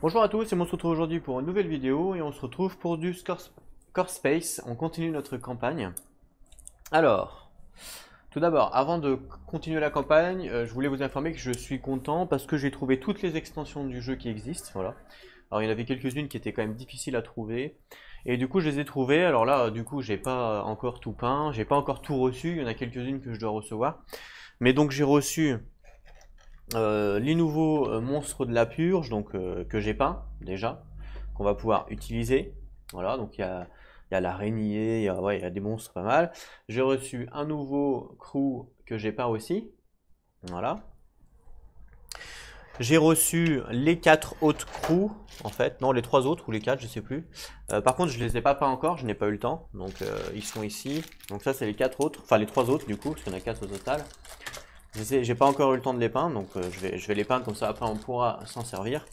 Bonjour à tous, et on se retrouve aujourd'hui pour une nouvelle vidéo et on se retrouve pour du Core Space. On continue notre campagne. Alors, tout d'abord, avant de continuer la campagne, je voulais vous informer que je suis content parce que j'ai trouvé toutes les extensions du jeu qui existent. Voilà. Alors, il y en avait quelques-unes qui étaient quand même difficiles à trouver. Et du coup, je les ai trouvées. Alors là, du coup, j'ai pas encore tout peint, j'ai pas encore tout reçu. Il y en a quelques-unes que je dois recevoir. Mais donc, j'ai reçu les nouveaux monstres de la purge, donc que j'ai peint déjà, qu'on va pouvoir utiliser. Voilà, donc il y a l'araignée, ouais, il y a des monstres pas mal. J'ai reçu un nouveau crew que j'ai peint aussi. Voilà. J'ai reçu les 4 autres crews, en fait, non, les 3 autres ou les 4, je sais plus. Par contre, je les ai pas peints encore, je n'ai pas eu le temps, donc ils sont ici. Donc ça, c'est les 4 autres, enfin les 3 autres du coup, parce qu'il y en a 4 au total. J'ai pas encore eu le temps de les peindre, donc je vais les peindre comme ça après on pourra s'en servir.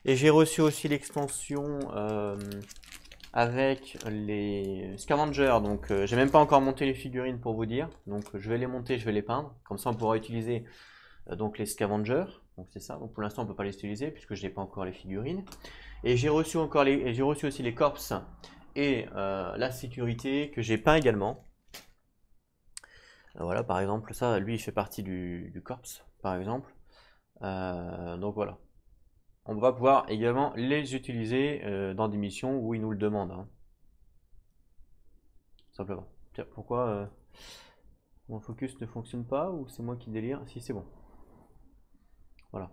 Et j'ai reçu aussi l'extension avec les scavengers, donc j'ai même pas encore monté les figurines pour vous dire, donc je vais les monter, je vais les peindre, comme ça on pourra utiliser donc les scavengers, donc c'est ça, donc pour l'instant on peut pas les utiliser puisque je n'ai pas encore les figurines. Et j'ai reçu aussi les corps et la sécurité que j'ai peint également. Voilà, par exemple, ça, lui, il fait partie du corps, par exemple. Donc voilà. On va pouvoir également les utiliser dans des missions où ils nous le demandent, hein, simplement. Tiens, pourquoi mon focus ne fonctionne pas ou c'est moi qui délire? Si, c'est bon. Voilà.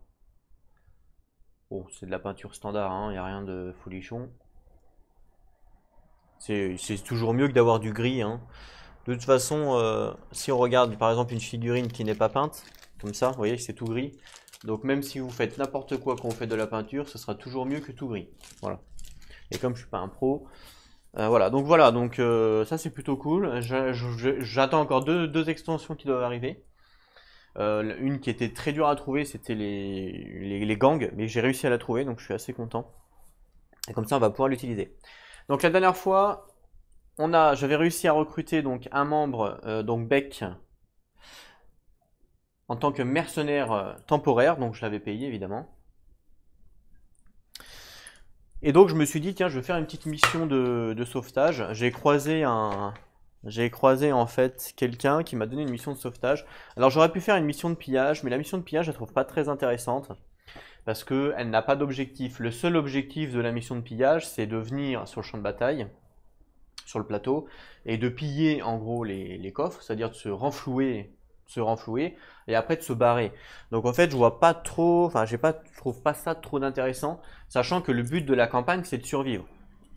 Bon, c'est de la peinture standard, hein, il n'y a rien de folichon. C'est toujours mieux que d'avoir du gris, hein. De toute façon, si on regarde par exemple une figurine qui n'est pas peinte, comme ça, vous voyez, c'est tout gris. Donc même si vous faites n'importe quoi quand vous faites de la peinture, ce sera toujours mieux que tout gris. Voilà. Et comme je suis pas un pro, voilà, donc ça c'est plutôt cool. J'attends encore deux extensions qui doivent arriver. Une qui était très dure à trouver, c'était les gangs, mais j'ai réussi à la trouver, donc je suis assez content. Et comme ça, on va pouvoir l'utiliser. Donc la dernière fois, j'avais réussi à recruter donc un membre, donc Beck, en tant que mercenaire temporaire, donc je l'avais payé évidemment. Et donc je me suis dit, tiens, je vais faire une petite mission de sauvetage. J'ai croisé en fait quelqu'un qui m'a donné une mission de sauvetage. Alors j'aurais pu faire une mission de pillage, mais la mission de pillage, je la trouve pas très intéressante parce qu'elle n'a pas d'objectif. Le seul objectif de la mission de pillage, c'est de venir sur le champ de bataille, sur le plateau, et de piller en gros les coffres, c'est-à-dire de se renflouer, et après de se barrer. Donc en fait, je vois pas trop, enfin, je trouve pas ça trop d'intéressant, sachant que le but de la campagne, c'est de survivre.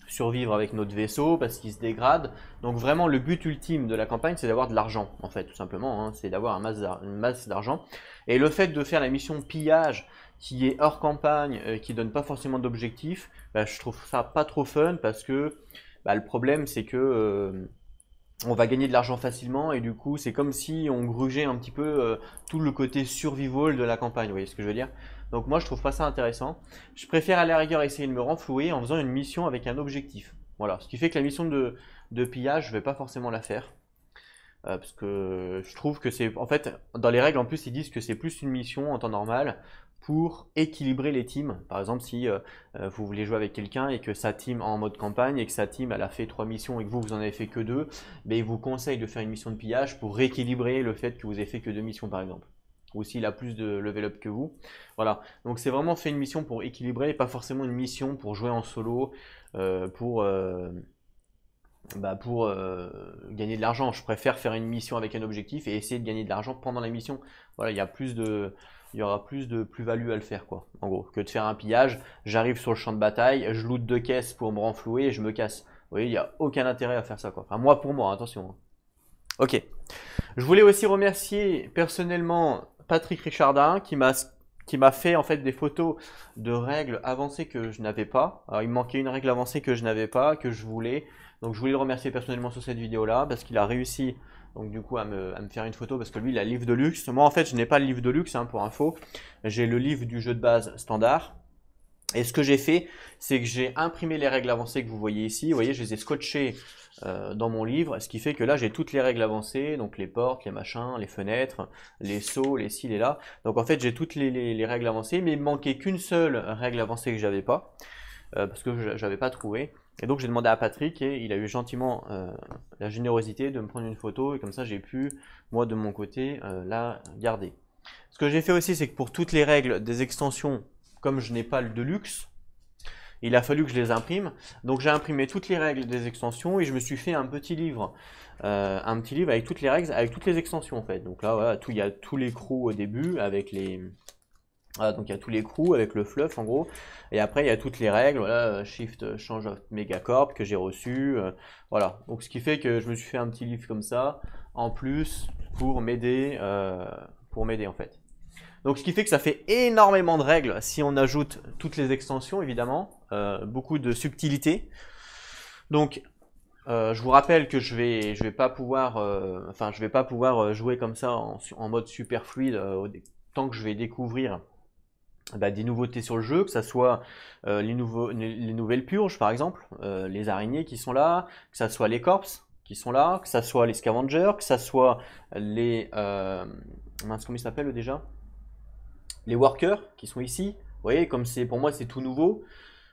Survivre avec notre vaisseau parce qu'il se dégrade. Donc vraiment, le but ultime de la campagne, c'est d'avoir de l'argent, en fait, tout simplement, hein, c'est d'avoir une masse d'argent. Et le fait de faire la mission pillage, qui est hors campagne, qui donne pas forcément d'objectif, bah, je trouve ça pas trop fun parce que bah, le problème, c'est que on va gagner de l'argent facilement et du coup, c'est comme si on grugeait un petit peu tout le côté survival de la campagne. Vous voyez ce que je veux dire? Donc moi, je trouve pas ça intéressant. Je préfère à la rigueur essayer de me renflouer en faisant une mission avec un objectif. Voilà, ce qui fait que la mission de pillage, je vais pas forcément la faire. Parce que je trouve que c'est, en fait, dans les règles en plus, ils disent que c'est plus une mission en temps normal pour équilibrer les teams. Par exemple, si vous voulez jouer avec quelqu'un et que sa team en mode campagne et que sa team elle a fait 3 missions et que vous en avez fait que 2, ben, il vous conseille de faire une mission de pillage pour rééquilibrer le fait que vous avez fait que 2 missions par exemple. Ou s'il a plus de level up que vous. Voilà. Donc c'est vraiment fait une mission pour équilibrer et pas forcément une mission pour jouer en solo, pour gagner de l'argent. Je préfère faire une mission avec un objectif et essayer de gagner de l'argent pendant la mission. Voilà, il y aura plus de plus-value à le faire, quoi. En gros, que de faire un pillage. J'arrive sur le champ de bataille, je loot 2 caisses pour me renflouer et je me casse. Vous voyez, il n'y a aucun intérêt à faire ça, quoi. Enfin, moi pour moi, attention, hein. Ok. Je voulais aussi remercier personnellement Patrick Richardin qui m'a fait en fait des photos de règles avancées que je n'avais pas. Alors il me manquait une règle avancée que je n'avais pas, que je voulais. Donc je voulais le remercier personnellement sur cette vidéo là parce qu'il a réussi donc du coup à me faire une photo parce que lui il a le livre de luxe. Moi en fait je n'ai pas le livre de luxe, hein, pour info. J'ai le livre du jeu de base standard. Et ce que j'ai fait, c'est que j'ai imprimé les règles avancées que vous voyez ici. Vous voyez, je les ai scotchées dans mon livre, ce qui fait que là, j'ai toutes les règles avancées, donc les portes, les machins, les fenêtres, les seaux, les ci, les là. Donc en fait, j'ai toutes les règles avancées, mais il me manquait qu'une seule règle avancée que j'avais pas, parce que j'avais pas trouvé. Et donc j'ai demandé à Patrick et il a eu gentiment la générosité de me prendre une photo et comme ça j'ai pu, moi de mon côté, la garder. Ce que j'ai fait aussi, c'est que pour toutes les règles des extensions, comme je n'ai pas le Deluxe, il a fallu que je les imprime. Donc j'ai imprimé toutes les règles des extensions et je me suis fait un petit livre avec toutes les règles, avec toutes les extensions en fait. Donc là, voilà, il y a tous les crews au début avec les... Voilà, donc il y a tous les crews avec le fluff en gros, et après il y a toutes les règles, voilà, Shift Change of Megacorp que j'ai reçu, voilà. Donc ce qui fait que je me suis fait un petit livre comme ça, en plus pour m'aider en fait. Donc ce qui fait que ça fait énormément de règles si on ajoute toutes les extensions évidemment, beaucoup de subtilité. Donc je vous rappelle que je vais pas pouvoir, je vais pas pouvoir jouer comme ça en mode super fluide tant que je vais découvrir des nouveautés sur le jeu, que ce soit les nouvelles purges par exemple, les araignées qui sont là, que ce soit les corpses qui sont là, que ce soit les scavengers, que ce soit les... mince, comment ils s'appellent déjà? Les workers qui sont ici. Vous voyez, comme c'est pour moi c'est tout nouveau,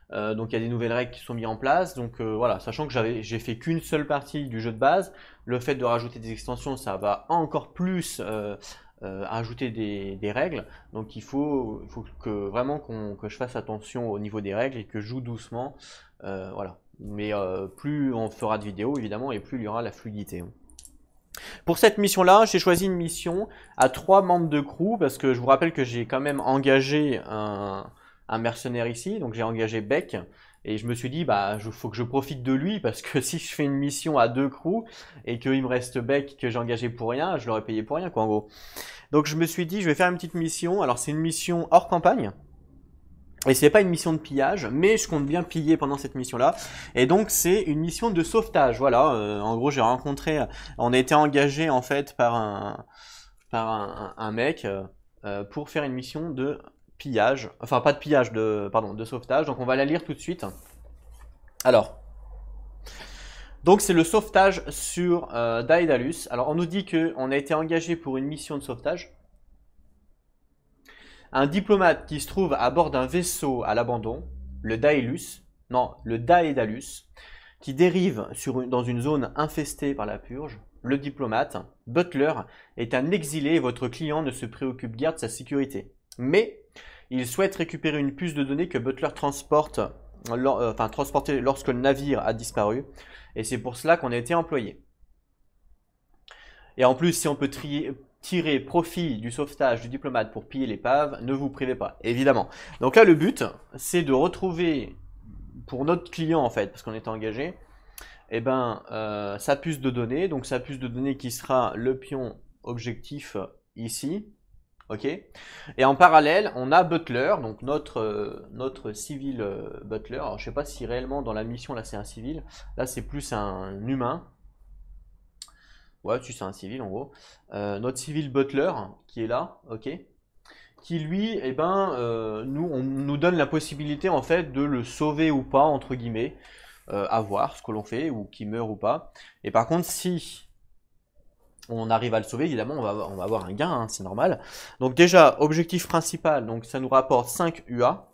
donc il y a des nouvelles règles qui sont mises en place. Donc voilà, sachant que j'ai fait qu'une seule partie du jeu de base, le fait de rajouter des extensions, ça va encore plus ajouter des règles. Donc il faut que vraiment que je fasse attention au niveau des règles et que je joue doucement. Voilà. Mais plus on fera de vidéos évidemment et plus il y aura la fluidité. Pour cette mission-là, j'ai choisi une mission à 3 membres de crew parce que je vous rappelle que j'ai quand même engagé un mercenaire ici, donc j'ai engagé Beck. Et je me suis dit, faut que je profite de lui parce que si je fais une mission à 2 crews et qu'il me reste Beck que j'ai engagé pour rien, je l'aurais payé pour rien, quoi, en gros. Donc je me suis dit, je vais faire une petite mission. Alors c'est une mission hors campagne. Et c'est pas une mission de pillage, mais je compte bien piller pendant cette mission-là. Et donc c'est une mission de sauvetage. Voilà, en gros j'ai rencontré, on a été engagé en fait par un mec pour faire une mission de pillage, enfin pas de pillage, de sauvetage. Donc on va la lire tout de suite. Alors, donc c'est le sauvetage sur Daedalus. Alors on nous dit qu'on a été engagé pour une mission de sauvetage. Un diplomate qui se trouve à bord d'un vaisseau à l'abandon, le Daedalus, qui dérive dans une zone infestée par la purge. Le diplomate, Butler, est un exilé et votre client ne se préoccupe guère de sa sécurité. Mais il souhaite récupérer une puce de données que Butler transportait lorsque le navire a disparu. Et c'est pour cela qu'on a été employé. Et en plus, si on peut tirer profit du sauvetage du diplomate pour piller l'épave, ne vous privez pas, évidemment. Donc là, le but, c'est de retrouver, pour notre client en fait, parce qu'on était engagé, sa puce de données. Donc sa puce de données qui sera le pion objectif ici. Ok. Et en parallèle, on a Butler, donc notre civil Butler. Alors je sais pas si réellement dans la mission là c'est un civil, là c'est plus un humain. Ouais, tu sais, un civil en gros. Notre civil Butler qui est là, ok, qui lui, on nous donne la possibilité en fait de le sauver ou pas entre guillemets, à voir ce que l'on fait ou qu'il meurt ou pas. Et par contre, si on arrive à le sauver, évidemment, on va avoir un gain, hein, c'est normal. Donc déjà, objectif principal, donc ça nous rapporte 5 UA.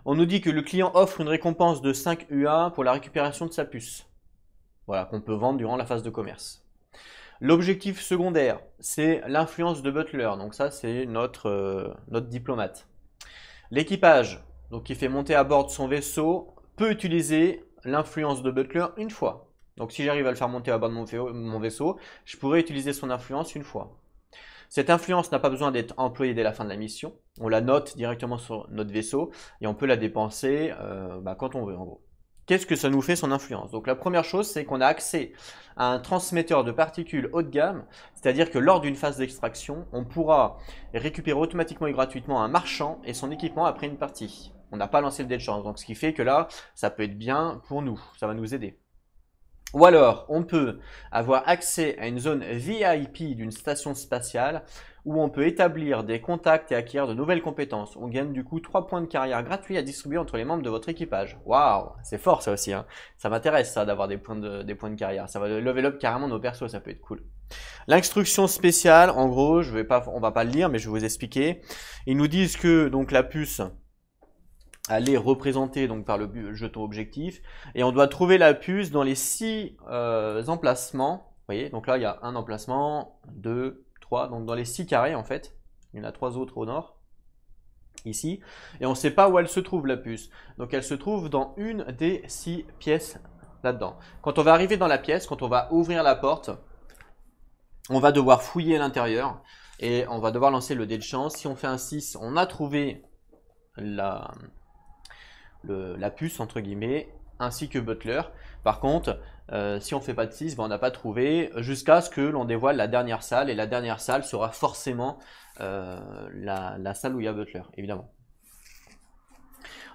On nous dit que le client offre une récompense de 5 UA pour la récupération de sa puce. Voilà, qu'on peut vendre durant la phase de commerce. L'objectif secondaire, c'est l'influence de Butler. Donc ça, c'est notre diplomate. L'équipage, donc qui fait monter à bord de son vaisseau, peut utiliser l'influence de Butler une fois. Donc si j'arrive à le faire monter à bord de mon vaisseau, je pourrais utiliser son influence une fois. Cette influence n'a pas besoin d'être employée dès la fin de la mission. On la note directement sur notre vaisseau et on peut la dépenser quand on veut en gros. Qu'est-ce que ça nous fait son influence? Donc la première chose, c'est qu'on a accès à un transmetteur de particules haut de gamme, c'est-à-dire que lors d'une phase d'extraction, on pourra récupérer automatiquement et gratuitement un marchand et son équipement après une partie. On n'a pas lancé le dé de chance, donc ce qui fait que là, ça peut être bien pour nous, ça va nous aider. Ou alors, on peut avoir accès à une zone VIP d'une station spatiale où on peut établir des contacts et acquérir de nouvelles compétences. On gagne du coup 3 points de carrière gratuits à distribuer entre les membres de votre équipage. Waouh, c'est fort ça aussi, hein. Ça m'intéresse ça d'avoir des points de carrière. Ça va level up carrément nos persos, ça peut être cool. L'instruction spéciale, en gros, on va pas le lire, mais je vais vous expliquer. Ils nous disent que donc la puce, elle est représentée donc par le jeton objectif, et on doit trouver la puce dans les 6 emplacements. Vous voyez, donc là il y a un emplacement, 2, 3, donc dans les 6 carrés en fait. Il y en a 3 autres au nord, ici, et on ne sait pas où elle se trouve la puce. Donc elle se trouve dans une des 6 pièces là-dedans. Quand on va arriver dans la pièce, quand on va ouvrir la porte, on va devoir fouiller à l'intérieur et on va devoir lancer le dé de chance. Si on fait un 6, on a trouvé la puce entre guillemets, ainsi que Butler. Par contre, si on ne fait pas de 6, ben on n'a pas trouvé, jusqu'à ce que l'on dévoile la dernière salle, et la dernière salle sera forcément la salle où il y a Butler, évidemment.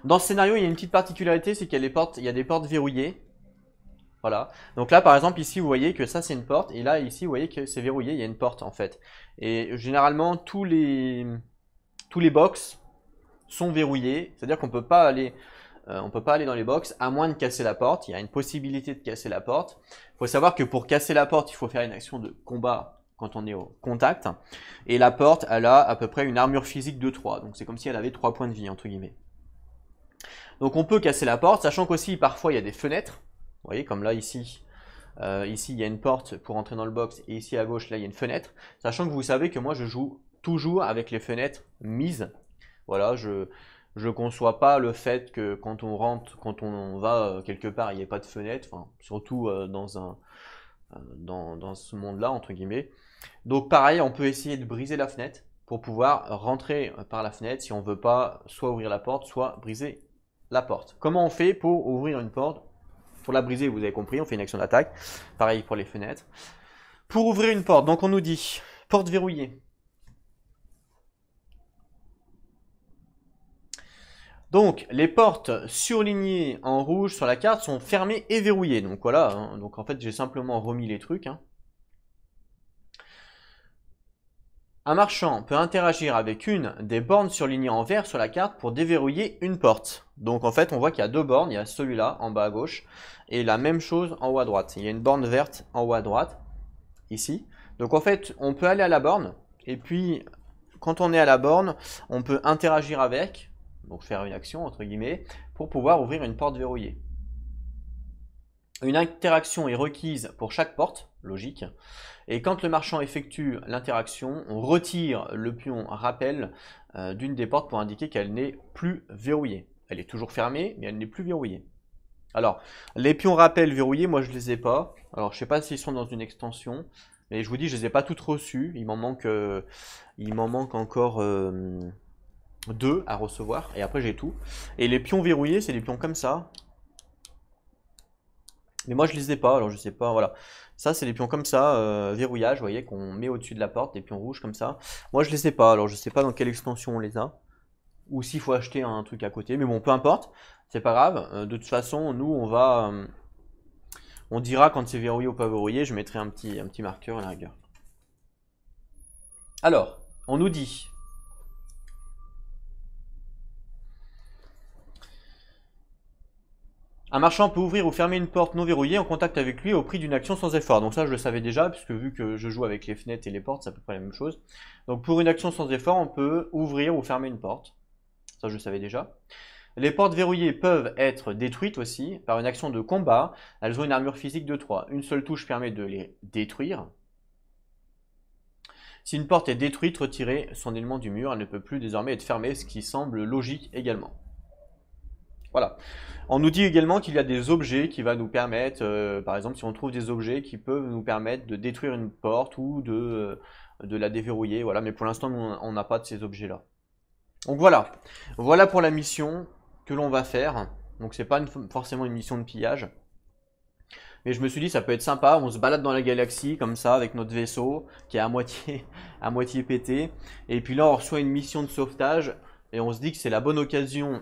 Dans ce scénario, il y a une petite particularité, c'est qu'il y a des portes verrouillées. Voilà. Donc là, par exemple, ici, vous voyez que ça, c'est une porte. Et là, ici, vous voyez que c'est verrouillé. Il y a une porte, en fait. Et généralement, tous les box sont verrouillés. C'est-à-dire qu'on ne peut pas aller dans les box à moins de casser la porte. Il y a une possibilité de casser la porte. Il faut savoir que pour casser la porte, il faut faire une action de combat quand on est au contact. Et la porte, elle a à peu près une armure physique de 3. Donc c'est comme si elle avait 3 points de vie, entre guillemets. Donc on peut casser la porte, sachant qu'aussi, parfois, il y a des fenêtres. Vous voyez, comme là, ici, ici, il y a une porte pour entrer dans le box, et ici, à gauche, là, il y a une fenêtre. Sachant que vous savez que moi, je joue toujours avec les fenêtres mises. Voilà, je conçois pas le fait que quand on va quelque part, il n'y ait pas de fenêtre, enfin, surtout dans ce monde-là, entre guillemets. Donc, pareil, on peut essayer de briser la fenêtre pour pouvoir rentrer par la fenêtre si on veut pas soit ouvrir la porte, soit briser la porte. Comment on fait pour ouvrir une porte? Pour la briser, vous avez compris, on fait une action d'attaque. Pareil pour les fenêtres. Pour ouvrir une porte, donc on nous dit porte verrouillée. Donc les portes surlignées en rouge sur la carte sont fermées et verrouillées. Donc voilà, hein. Donc en fait j'ai simplement remis les trucs, hein. Un marchand peut interagir avec une des bornes surlignées en vert sur la carte pour déverrouiller une porte. Donc en fait on voit qu'il y a 2 bornes, il y a celui-là en bas à gauche et la même chose en haut à droite. Il y a une borne verte en haut à droite, ici. Donc en fait on peut aller à la borne et puis quand on est à la borne on peut interagir avec, donc faire une action entre guillemets, pour pouvoir ouvrir une porte verrouillée. Une interaction est requise pour chaque porte, logique. Et quand le marchand effectue l'interaction, on retire le pion rappel d'une des portes pour indiquer qu'elle n'est plus verrouillée. Elle est toujours fermée, mais elle n'est plus verrouillée. Alors, les pions rappel verrouillés, moi je ne les ai pas. Alors, je ne sais pas s'ils sont dans une extension, mais je vous dis, je ne les ai pas toutes reçues. Il m'en manque encore 2 à recevoir, et après j'ai tout. Et les pions verrouillés, c'est des pions comme ça. Mais moi je les ai pas, alors je sais pas, voilà. Ça c'est des pions comme ça, verrouillage, vous voyez, qu'on met au-dessus de la porte, des pions rouges comme ça. Moi je les ai pas, alors je sais pas dans quelle extension on les a. Ou s'il faut acheter un truc à côté, mais bon, peu importe, c'est pas grave. De toute façon, nous on dira quand c'est verrouillé ou pas verrouillé, je mettrai un petit marqueur à la rigueur. Alors, on nous dit... Un marchand peut ouvrir ou fermer une porte non verrouillée en contact avec lui au prix d'une action sans effort. Donc ça, je le savais déjà, puisque vu que je joue avec les fenêtres et les portes, c'est à peu près la même chose. Donc pour une action sans effort, on peut ouvrir ou fermer une porte. Ça, je le savais déjà. Les portes verrouillées peuvent être détruites aussi par une action de combat. Elles ont une armure physique de 3. Une seule touche permet de les détruire. Si une porte est détruite, retirez son élément du mur. Elle ne peut plus désormais être fermée, ce qui semble logique également. Voilà. On nous dit également qu'il y a des objets qui vont nous permettre, par exemple, si on trouve des objets qui peuvent nous permettre de détruire une porte ou de la déverrouiller. Voilà. Mais pour l'instant, on n'a pas de ces objets-là. Donc voilà. Voilà pour la mission que l'on va faire. Donc c'est pas forcément une mission de pillage. Mais je me suis dit, ça peut être sympa. On se balade dans la galaxie comme ça avec notre vaisseau qui est à moitié pété. Et puis là, on reçoit une mission de sauvetage. Et on se dit que c'est la bonne occasion,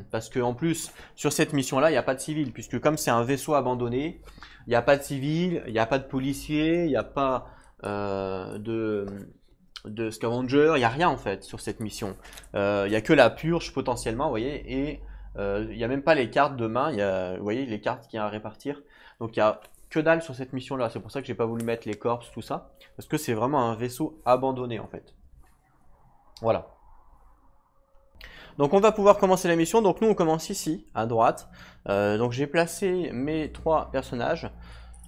parce qu'en plus, sur cette mission-là, il n'y a pas de civil, puisque comme c'est un vaisseau abandonné, il n'y a pas de civil, il n'y a pas de policiers, il n'y a pas de Scavenger, il n'y a rien en fait sur cette mission. Il n'y a que la purge potentiellement, vous voyez, et il n'y a même pas les cartes de main, vous voyez, les cartes qu'il y a à répartir. Donc il n'y a que dalle sur cette mission-là, c'est pour ça que j'ai pas voulu mettre les corps, tout ça, parce que c'est vraiment un vaisseau abandonné en fait. Voilà. Donc on va pouvoir commencer la mission, donc nous on commence ici, à droite. Donc j'ai placé mes 3 personnages.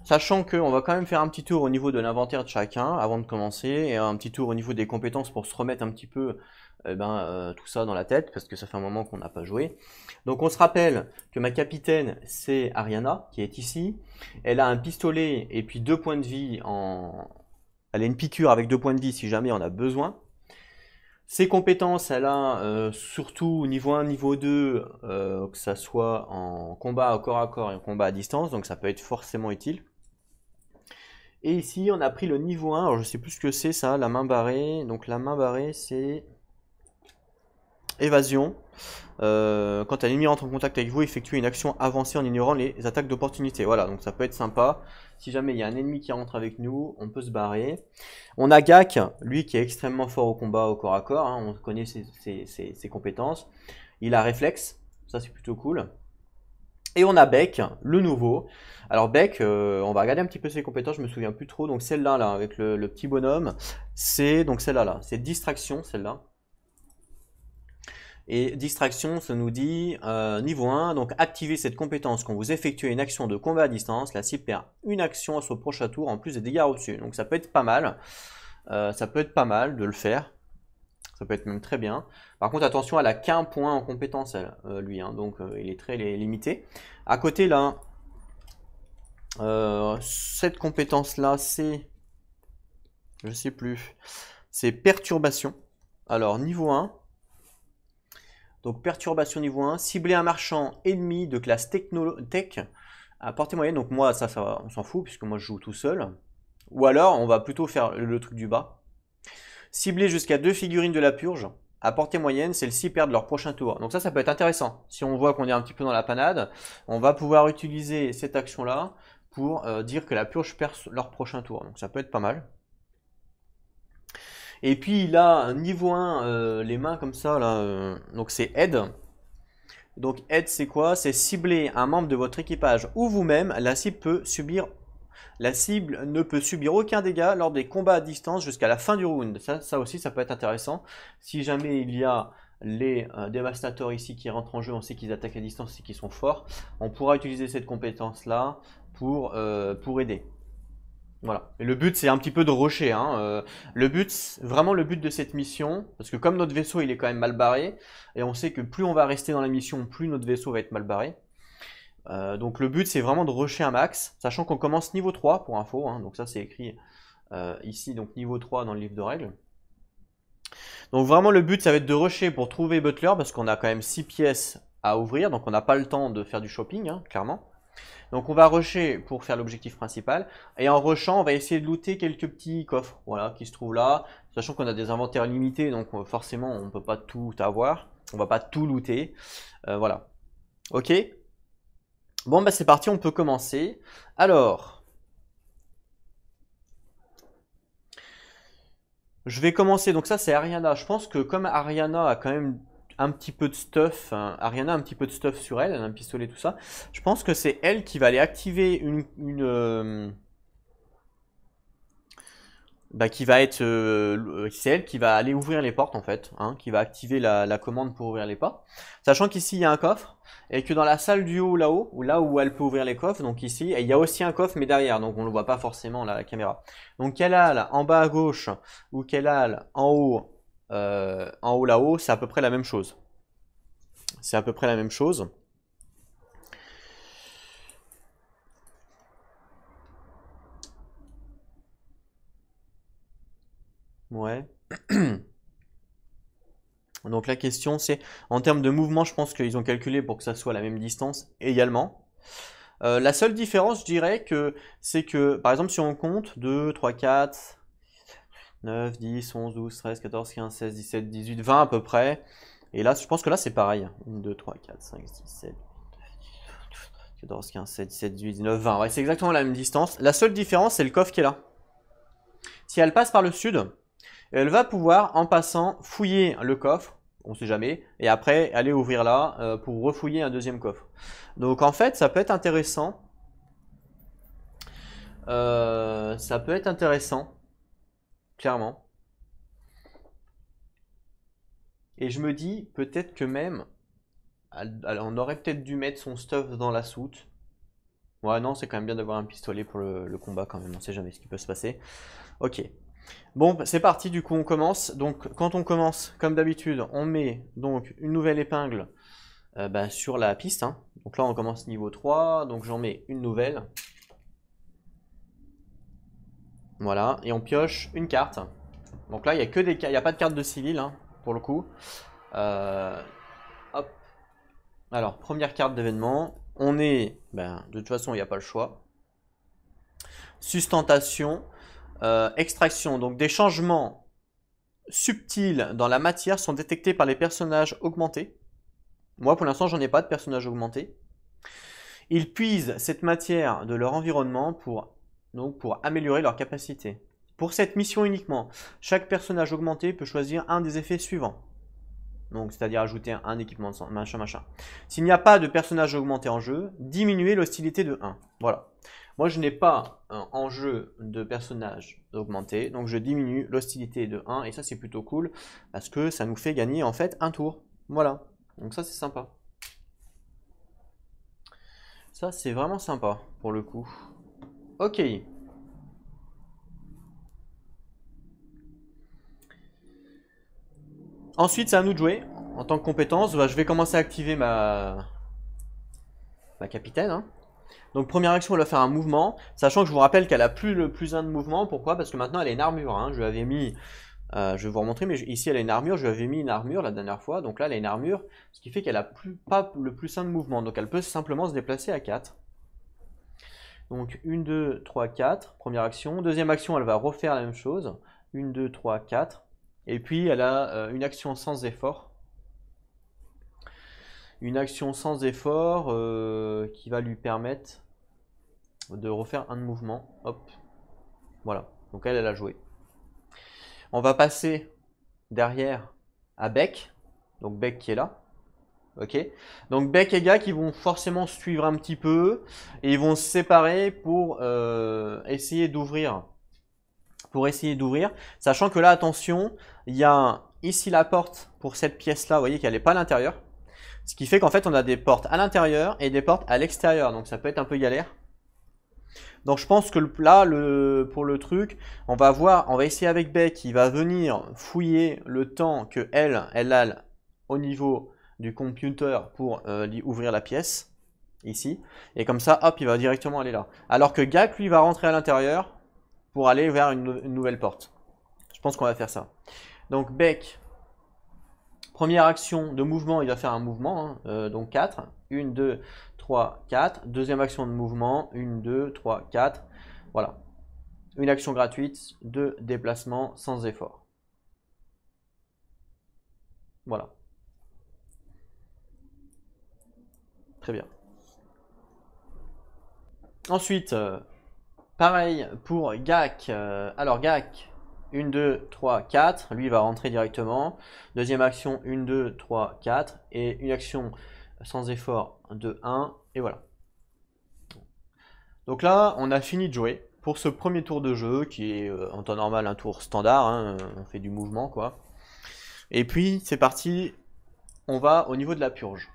Sachant qu'on va quand même faire un petit tour au niveau de l'inventaire de chacun avant de commencer, et un petit tour au niveau des compétences pour se remettre un petit peu tout ça dans la tête, parce que ça fait un moment qu'on n'a pas joué. Donc on se rappelle que ma capitaine c'est Ariana, qui est ici. Elle a un pistolet et puis 2 points de vie Elle a une piqûre avec 2 points de vie si jamais on a besoin. Ses compétences, elle a surtout niveau 1, niveau 2, que ça soit en combat au corps à corps et en combat à distance, donc ça peut être forcément utile. Et ici, on a pris le niveau 1. Alors, je sais plus ce que c'est ça, la main barrée. Donc, la main barrée, c'est évasion. Quand un ennemi entre en contact avec vous, effectuez une action avancée en ignorant les attaques d'opportunité. Voilà, donc ça peut être sympa. Si jamais il y a un ennemi qui rentre avec nous, on peut se barrer. On a Gak, lui qui est extrêmement fort au combat au corps à corps. Hein, on connaît ses compétences. Il a réflexe, ça c'est plutôt cool. Et on a Beck, le nouveau. Alors Beck, on va regarder un petit peu ses compétences, je me souviens plus trop. Donc celle-là, là, avec le petit bonhomme, c'est donc celle-là, là, c'est distraction, celle-là. Et distraction, ça nous dit niveau 1, donc activez cette compétence quand vous effectuez une action de combat à distance. La cible perd une action à son prochain tour en plus des dégâts reçus. Donc ça peut être pas mal. Ça peut être pas mal de le faire. Ça peut être même très bien. Par contre, attention, elle a qu'un point en compétence, lui. Hein, donc, il est très limité. À côté, là, cette compétence-là, c'est... Je sais plus. C'est perturbation. Alors, niveau 1. Donc, perturbation niveau 1. Cibler un marchand ennemi de classe tech à portée moyenne. Donc, moi, ça on s'en fout, puisque moi, je joue tout seul. Ou alors, on va plutôt faire le truc du bas. Cibler jusqu'à 2 figurines de la purge. À portée moyenne, celles-ci perdent leur prochain tour. Donc ça peut être intéressant. Si on voit qu'on est un petit peu dans la panade, on va pouvoir utiliser cette action-là pour dire que la purge perd leur prochain tour. Donc ça peut être pas mal. Et puis il a un niveau 1, les mains comme ça, là, donc c'est aide. Donc aide c'est quoi? C'est cibler un membre de votre équipage ou vous-même. La cible ne peut subir aucun dégât lors des combats à distance jusqu'à la fin du round. Ça aussi, ça peut être intéressant. Si jamais il y a les dévastateurs ici qui rentrent en jeu, on sait qu'ils attaquent à distance et qu'ils sont forts. On pourra utiliser cette compétence-là pour aider. Voilà. Et le but, c'est un petit peu de rusher. Hein. Vraiment le but de cette mission, parce que comme notre vaisseau, il est quand même mal barré, et on sait que plus on va rester dans la mission, plus notre vaisseau va être mal barré. Donc le but c'est vraiment de rusher un max, sachant qu'on commence niveau 3 pour info, hein, donc ça c'est écrit ici, donc niveau 3 dans le livre de règles. Donc vraiment le but ça va être de rusher pour trouver Butler, parce qu'on a quand même 6 pièces à ouvrir, donc on n'a pas le temps de faire du shopping, hein, clairement. Donc on va rusher pour faire l'objectif principal, et en rushant on va essayer de looter quelques petits coffres, voilà, qui se trouvent là, sachant qu'on a des inventaires limités, donc forcément on ne peut pas tout avoir, on va pas tout looter, voilà. Ok. Bon, bah c'est parti, on peut commencer. Alors, je vais commencer. Donc ça, c'est Ariana. Je pense que comme Ariana a quand même un petit peu de stuff, hein, Ariana a un petit peu de stuff sur elle, elle a un pistolet, tout ça. Je pense que c'est elle qui va aller activer qui va être, c'est elle qui va aller ouvrir les portes en fait, hein, qui va activer la commande pour ouvrir les portes. Sachant qu'ici il y a un coffre, et que dans la salle du haut là-haut, là où elle peut ouvrir les coffres, donc ici, il y a aussi un coffre mais derrière, donc on ne le voit pas forcément là, la caméra. Donc qu'elle a en bas à gauche, ou qu'elle a en haut là-haut, c'est à peu près la même chose. C'est à peu près la même chose. Ouais. Donc la question c'est, en termes de mouvement, je pense qu'ils ont calculé pour que ça soit la même distance également. La seule différence, je dirais, c'est que, par exemple, si on compte 2, 3, 4, 9, 10, 11, 12, 13, 14, 15, 16, 17, 18, 20 à peu près. Et là, je pense que là, c'est pareil. 1, 2, 3, 4, 5, 6, 7, 14, 15, 16, 17, 18, 19, 20. Ouais, c'est exactement la même distance. La seule différence, c'est le coffre qui est là. Si elle passe par le sud, Et elle va pouvoir, en passant, fouiller le coffre, on sait jamais, et après aller ouvrir là pour refouiller un deuxième coffre. Donc en fait, ça peut être intéressant. Ça peut être intéressant, clairement. Et je me dis peut-être que même, on aurait peut-être dû mettre son stuff dans la soute. Ouais, non, c'est quand même bien d'avoir un pistolet pour le combat quand même, on sait jamais ce qui peut se passer. Ok. Bon, c'est parti, du coup on commence. Donc quand on commence, comme d'habitude, on met donc une nouvelle épingle sur la piste. Hein. Donc là on commence niveau 3, donc j'en mets une nouvelle. Voilà, et on pioche une carte. Donc là il n'y a que des, il n'y a pas de carte de civil hein, pour le coup. Hop. Alors, première carte d'événement. On est, de toute façon il n'y a pas le choix. Sustentation. Extraction, donc des changements subtils dans la matière sont détectés par les personnages augmentés. Moi pour l'instant j'en ai pas de personnages augmentés. Ils puisent cette matière de leur environnement pour améliorer leur capacité. Pour cette mission uniquement, chaque personnage augmenté peut choisir un des effets suivants. Donc c'est-à-dire ajouter un équipement de machin. S'il n'y a pas de personnage augmenté en jeu, diminuer l'hostilité de 1. Voilà. Moi, je n'ai pas en jeu de personnage augmenté, donc je diminue l'hostilité de 1, et ça c'est plutôt cool, parce que ça nous fait gagner en fait un tour. Voilà, donc ça c'est sympa. Ça c'est vraiment sympa, pour le coup. Ok. Ensuite, c'est à nous de jouer. En tant que compétence, je vais commencer à activer ma capitaine, hein. Donc première action, elle va faire un mouvement, sachant que je vous rappelle qu'elle a plus le +1 de mouvement. Pourquoi? Parce que maintenant elle a une armure. Hein. Je lui avais mis, je vais vous remontrer, mais ici elle a une armure. Je lui avais mis une armure la dernière fois. Donc là elle a une armure, ce qui fait qu'elle a pas le +1 de mouvement. Donc elle peut simplement se déplacer à 4. Donc 1, 2, 3, 4. Première action. Deuxième action, elle va refaire la même chose. 1, 2, 3, 4. Et puis elle a une action sans effort. Une action sans effort qui va lui permettre de refaire un mouvement. Hop. Voilà. Donc elle a joué. On va passer derrière à Beck. Donc Beck qui est là. Ok. Donc Beck et Gak, ils vont forcément suivre un petit peu. Et ils vont se séparer pour essayer d'ouvrir. Sachant que là, attention, il y a ici la porte pour cette pièce-là. Vous voyez qu'elle n'est pas à l'intérieur. Ce qui fait qu'en fait, on a des portes à l'intérieur et des portes à l'extérieur. Donc ça peut être un peu galère. Donc je pense que là, pour le truc, on va essayer avec Beck, qui va venir fouiller le temps que elle a au niveau du computer pour ouvrir la pièce, ici. Et comme ça, hop, il va directement aller là. Alors que Gak, lui, va rentrer à l'intérieur pour aller vers une nouvelle porte. Je pense qu'on va faire ça. Donc Beck, première action de mouvement, il va faire un mouvement, hein, donc 4. 1, 2, 3, 4. Deuxième action de mouvement, 1, 2, 3, 4. Voilà. Une action gratuite de déplacement sans effort. Voilà. Très bien. Ensuite, pareil pour Gak. Alors Gak, 1, 2, 3, 4. Lui, il va rentrer directement. Deuxième action, 1, 2, 3, 4. Et une action sans effort de 1. Et voilà. Donc là, on a fini de jouer pour ce premier tour de jeu qui est en temps normal un tour standard. Hein, on fait du mouvement, quoi. Et puis, c'est parti. On va au niveau de la purge.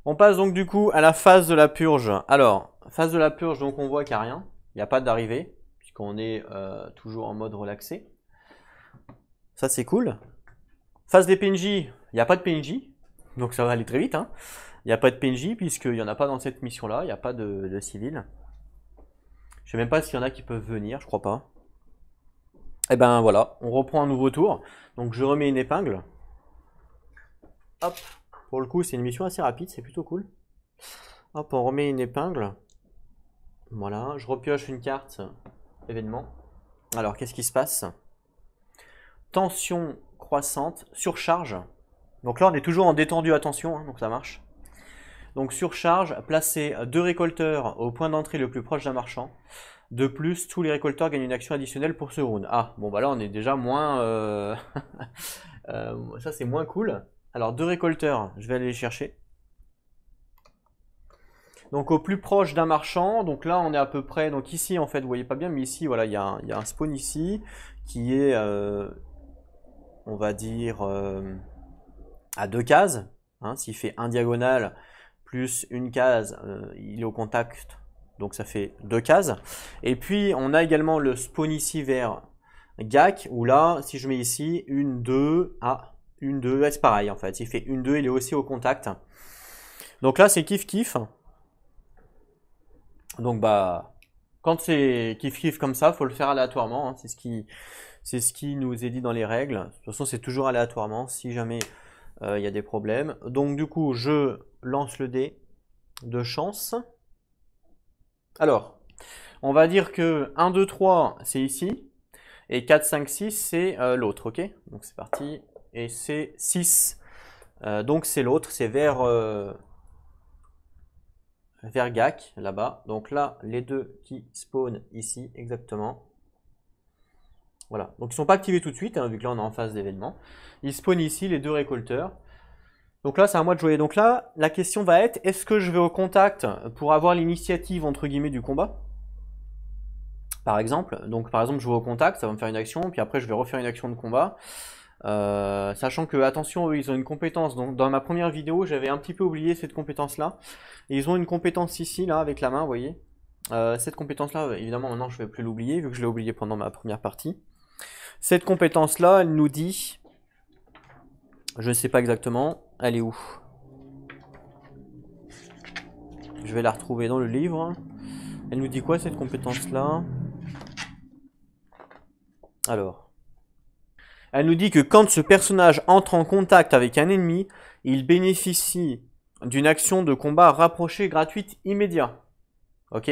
On passe donc du coup à la phase de la purge. Alors, phase de la purge, donc on voit qu'il n'y a rien. Il n'y a pas d'arrivée, puisqu'on est toujours en mode relaxé. Ça, c'est cool. Phase des PNJ, il n'y a pas de PNJ. Donc ça va aller très vite. Hein. Il n'y a pas de PNJ, puisqu'il n'y en a pas dans cette mission-là. Il n'y a pas de civil. Je sais même pas s'il y en a qui peuvent venir, je crois pas. Et ben voilà, on reprend un nouveau tour. Donc je remets une épingle. Hop. Pour le coup, c'est une mission assez rapide, c'est plutôt cool. Hop, on remet une épingle. Voilà, je repioche une carte événement. Alors, qu'est-ce qui se passe? Tension croissante, surcharge. Donc là, on est toujours en détendu, attention, hein, donc ça marche. Donc surcharge, placer 2 récolteurs au point d'entrée le plus proche d'un marchand. De plus, tous les récolteurs gagnent une action additionnelle pour ce round. Ah, bon bah là on est déjà moins... ça c'est moins cool. Alors 2 récolteurs, je vais aller les chercher. Donc au plus proche d'un marchand, donc là on est à peu près... Donc ici en fait, vous voyez pas bien, mais ici voilà, il y a un spawn ici qui est, on va dire, à 2 cases. Hein, s'il fait un diagonale plus une case, il est au contact. Donc ça fait 2 cases. Et puis on a également le spawn ici vers GAC, où là, si je mets ici, 1, 2, ah, 1, 2, c'est pareil en fait. Il fait 1, 2, il est aussi au contact. Donc là, c'est kiff-kiff. Donc bah, quand c'est kiff-kiff comme ça, faut le faire aléatoirement. Hein. C'est ce qui nous est dit dans les règles. De toute façon, c'est toujours aléatoirement si jamais il y a des problèmes. Donc du coup, je lance le dé de chance. Alors, on va dire que 1, 2, 3, c'est ici. Et 4, 5, 6, c'est l'autre, ok? Donc c'est parti. Et c'est 6. Donc c'est l'autre, c'est vers GAC, là-bas. Donc là, les deux qui spawnent ici, exactement. Voilà. Donc ils ne sont pas activés tout de suite, hein, vu que là on est en phase d'événement. Ils spawnent ici, les 2 récolteurs. Donc là, c'est à moi de jouer. Donc là, la question va être, est-ce que je vais au contact pour avoir l'initiative, entre guillemets, du combat? Par exemple. Donc par exemple, je vais au contact, ça va me faire une action, puis après je vais refaire une action de combat. Sachant que, attention, eux, ils ont une compétence. Donc dans ma première vidéo, j'avais un petit peu oublié cette compétence-là. Et ils ont une compétence ici, là, avec la main, vous voyez. Cette compétence-là, évidemment, maintenant, je ne vais plus l'oublier, vu que je l'ai oublié pendant ma première partie. Cette compétence-là, elle nous dit... Je ne sais pas exactement. Elle est où? Je vais la retrouver dans le livre. Elle nous dit quoi, cette compétence-là? Alors... Elle nous dit que quand ce personnage entre en contact avec un ennemi, il bénéficie d'une action de combat rapprochée gratuite immédiat. Ok?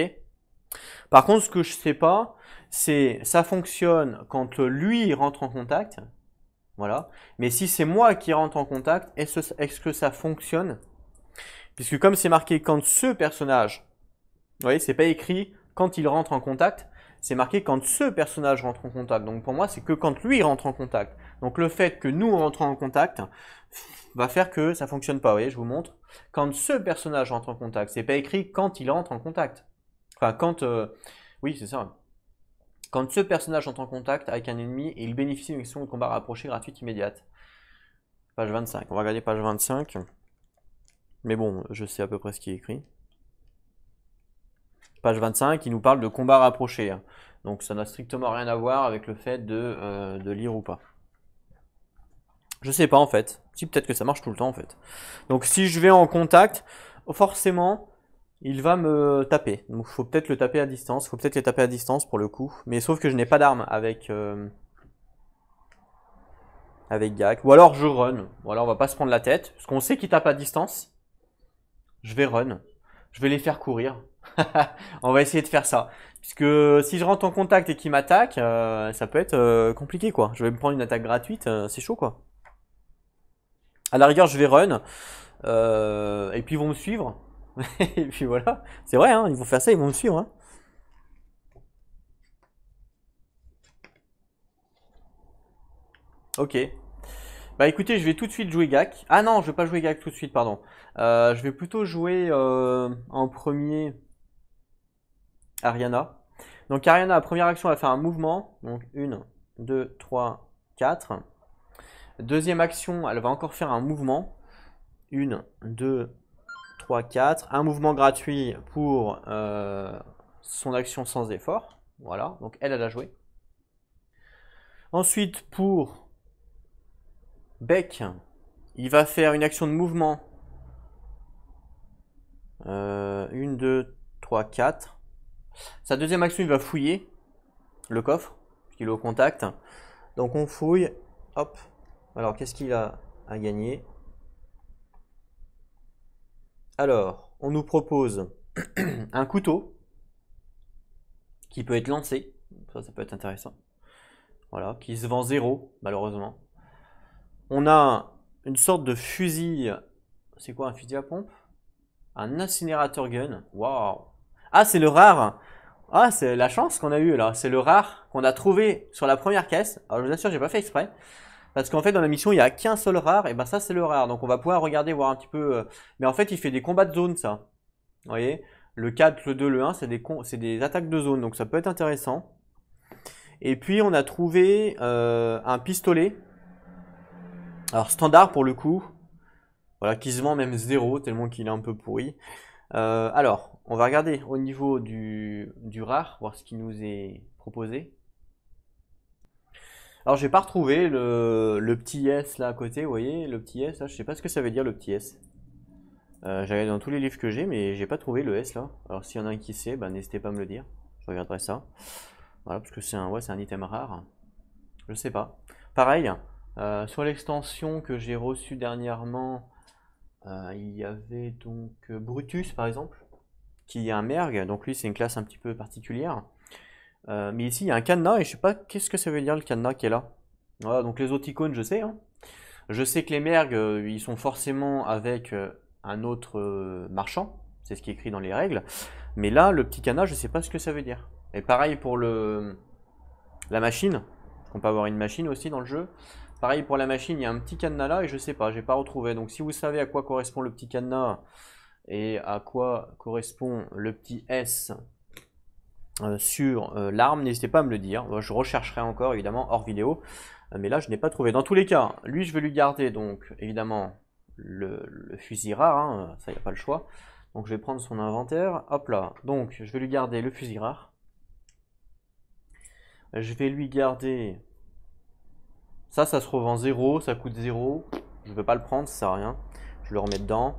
Par contre, ce que je sais pas, c'est ça fonctionne quand lui rentre en contact. Voilà. Mais si c'est moi qui rentre en contact, est-ce que ça fonctionne? Puisque comme c'est marqué quand ce personnage, vous voyez, c'est pas écrit quand il rentre en contact, c'est marqué quand ce personnage rentre en contact. Donc pour moi, c'est que quand lui rentre en contact. Donc le fait que nous rentrons en contact va faire que ça fonctionne pas. Vous voyez, je vous montre. Quand ce personnage rentre en contact, c'est pas écrit quand il rentre en contact. Enfin, quand... oui, c'est ça. Quand ce personnage entre en contact avec un ennemi et il bénéficie d'une action de combat rapprochée gratuite immédiate. Page 25. On va regarder page 25. Mais bon, je sais à peu près ce qui est écrit. Page 25, il nous parle de combat rapproché. Donc ça n'a strictement rien à voir avec le fait de lire ou pas. Je sais pas en fait. Si, peut-être que ça marche tout le temps en fait. Donc si je vais en contact, forcément, il va me taper. Donc il faut peut-être le taper à distance. Il faut peut-être les taper à distance pour le coup. Mais sauf que je n'ai pas d'arme avec GAC. Ou alors je run. Voilà, on va pas se prendre la tête. Parce qu'on sait qu'il tape à distance. Je vais run. Je vais les faire courir. On va essayer de faire ça. Puisque si je rentre en contact et qu'il m'attaque, ça peut être compliqué quoi. Je vais me prendre une attaque gratuite, c'est chaud quoi. À la rigueur, je vais run. Et puis ils vont me suivre. Et puis voilà. C'est vrai, hein, ils vont faire ça, ils vont me suivre. Hein. Ok. Bah écoutez, je vais tout de suite jouer GAC. Ah non, je vais pas jouer GAC tout de suite, pardon. Je vais plutôt jouer en premier Ariana. Donc Ariana, la première action, elle va faire un mouvement. Donc 1, 2, 3, 4. Deuxième action, elle va encore faire un mouvement. 1, 2, 3, 4. Un mouvement gratuit pour son action sans effort. Voilà, donc elle a joué. Ensuite, pour Beck, il va faire une action de mouvement. 1, 2, 3, 4. Sa deuxième action, il va fouiller le coffre, puisqu'il est au contact. Donc on fouille. Hop. Alors, qu'est-ce qu'il a à gagner? Alors, on nous propose un couteau qui peut être lancé. Ça peut être intéressant. Voilà, qui se vend 0, malheureusement. On a une sorte de fusil. C'est quoi un fusil à pompe? Un incinérateur gun. Waouh! Ah, c'est le rare! Ah, c'est la chance qu'on a eue là. C'est le rare qu'on a trouvé sur la première caisse. Alors je vous assure, j'ai pas fait exprès. Parce qu'en fait, dans la mission, il n'y a qu'un seul rare. Et ben ça, c'est le rare. Donc on va pouvoir regarder, voir un petit peu. Mais en fait, il fait des combats de zone, ça. Vous voyez? Le 4, le 2, le 1, c'est des attaques de zone. Donc ça peut être intéressant. Et puis on a trouvé un pistolet. Alors standard pour le coup. Voilà, qui se vend même 0, tellement qu'il est un peu pourri. Alors, on va regarder au niveau du rare, voir ce qui nous est proposé. Alors, j'ai pas retrouvé le petit S là à côté, vous voyez, le petit S là, je sais pas ce que ça veut dire le petit S. J'ai regardé dans tous les livres que j'ai, mais j'ai pas trouvé le S là. Alors, s'il y en a un qui sait, bah, n'hésitez pas à me le dire. Je regarderai ça. Voilà, parce que c'est un item rare. Je sais pas. Pareil, sur l'extension que j'ai reçue dernièrement, il y avait donc Brutus par exemple, qui est un merg, donc lui c'est une classe un petit peu particulière. Mais ici il y a un cadenas et je sais pas qu'est-ce que ça veut dire le cadenas qui est là. Voilà, donc les autres icônes je sais, hein. Je sais que les mergs ils sont forcément avec un autre marchand, c'est ce qui est écrit dans les règles. Mais là le petit cadenas je sais pas ce que ça veut dire. Et pareil pour la machine, on peut avoir une machine aussi dans le jeu. Pareil pour la machine, il y a un petit cadenas là et je sais pas, j'ai pas retrouvé. Donc si vous savez à quoi correspond le petit cadenas et à quoi correspond le petit S sur l'arme, n'hésitez pas à me le dire. Moi, je rechercherai encore évidemment hors vidéo, mais là je n'ai pas trouvé. Dans tous les cas, lui je vais lui garder donc évidemment le fusil rare, hein, ça y a pas le choix. Donc je vais prendre son inventaire, hop là. Donc je vais lui garder le fusil rare. Je vais lui garder ça se revend 0, ça coûte 0. Je ne vais pas le prendre, ça sert à rien. Je le remets dedans.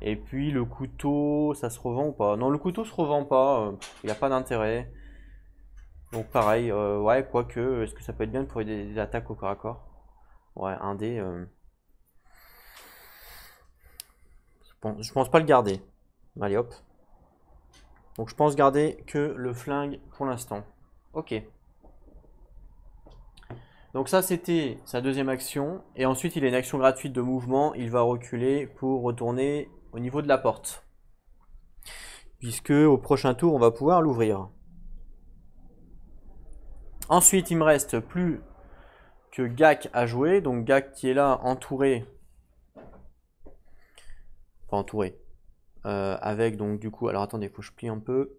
Et puis le couteau, ça se revend ou pas? Non, le couteau se revend pas. Il n'y a pas d'intérêt. Donc pareil, ouais, quoique, est-ce que ça peut être bien pour des attaques au corps à corps? Ouais, un dé. Je pense pas le garder. Allez hop. Donc je pense garder que le flingue pour l'instant. Ok. Donc ça c'était sa deuxième action. Et ensuite il a une action gratuite de mouvement. Il va reculer pour retourner au niveau de la porte. Puisque au prochain tour on va pouvoir l'ouvrir. Ensuite il me reste plus que Gak à jouer. Donc Gak qui est là entouré. Enfin entouré. Avec donc du coup. Alors attendez, faut que je plie un peu.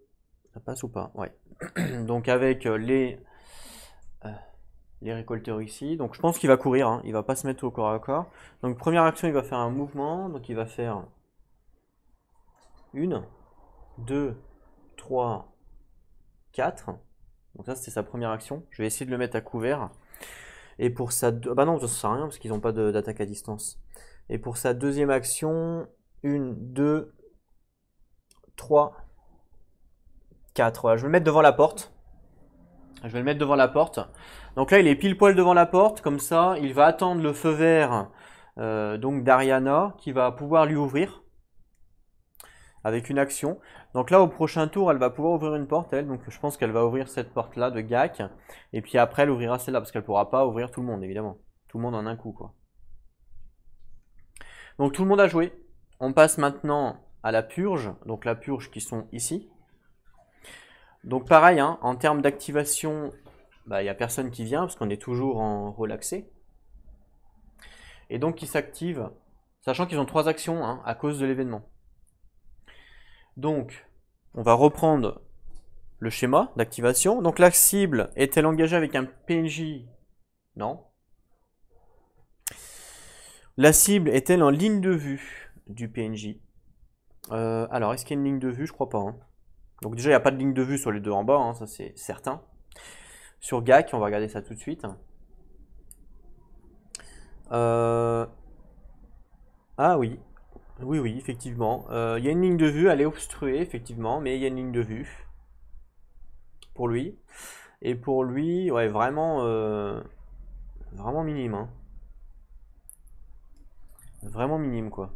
Ça passe ou pas? Ouais. Donc avec les récolteurs ici. Donc je pense qu'il va courir, hein. Il va pas se mettre au corps à corps. Donc première action, il va faire un mouvement. Donc il va faire 1, 2, 3, 4. Donc ça c'était sa première action. Je vais essayer de le mettre à couvert. Et pour sa... Bah non, ça sert à rien parce qu'ils n'ont pas d'attaque à distance. Et pour sa deuxième action, 1, 2, 3, 4. Voilà, je vais le mettre devant la porte. Je vais le mettre devant la porte. Donc là, il est pile poil devant la porte. Comme ça, il va attendre le feu vert donc d'Ariana qui va pouvoir lui ouvrir avec une action. Donc là, au prochain tour, elle va pouvoir ouvrir une porte, elle. Donc je pense qu'elle va ouvrir cette porte-là de Gak. Et puis après, elle ouvrira celle-là parce qu'elle ne pourra pas ouvrir tout le monde, évidemment. Tout le monde en un coup, quoi. Donc tout le monde a joué. On passe maintenant à la purge. Donc la purge qui sont ici. Donc pareil, hein, en termes d'activation, bah, il n'y a personne qui vient parce qu'on est toujours en relaxé. Et donc ils s'activent, sachant qu'ils ont 3 actions hein, à cause de l'événement. Donc on va reprendre le schéma d'activation. Donc la cible est-elle engagée avec un PNJ? Non. La cible est-elle en ligne de vue du PNJ? Alors est-ce qu'il y a une ligne de vue? Je crois pas. Hein. Donc déjà, il n'y a pas de ligne de vue sur les deux en bas, hein, ça c'est certain. Sur Gak, on va regarder ça tout de suite. Ah oui, oui, effectivement. Il y a une ligne de vue, elle est obstruée, effectivement, mais il y a une ligne de vue. Pour lui. Et pour lui, ouais, vraiment, vraiment minime. Hein. Vraiment minime, quoi.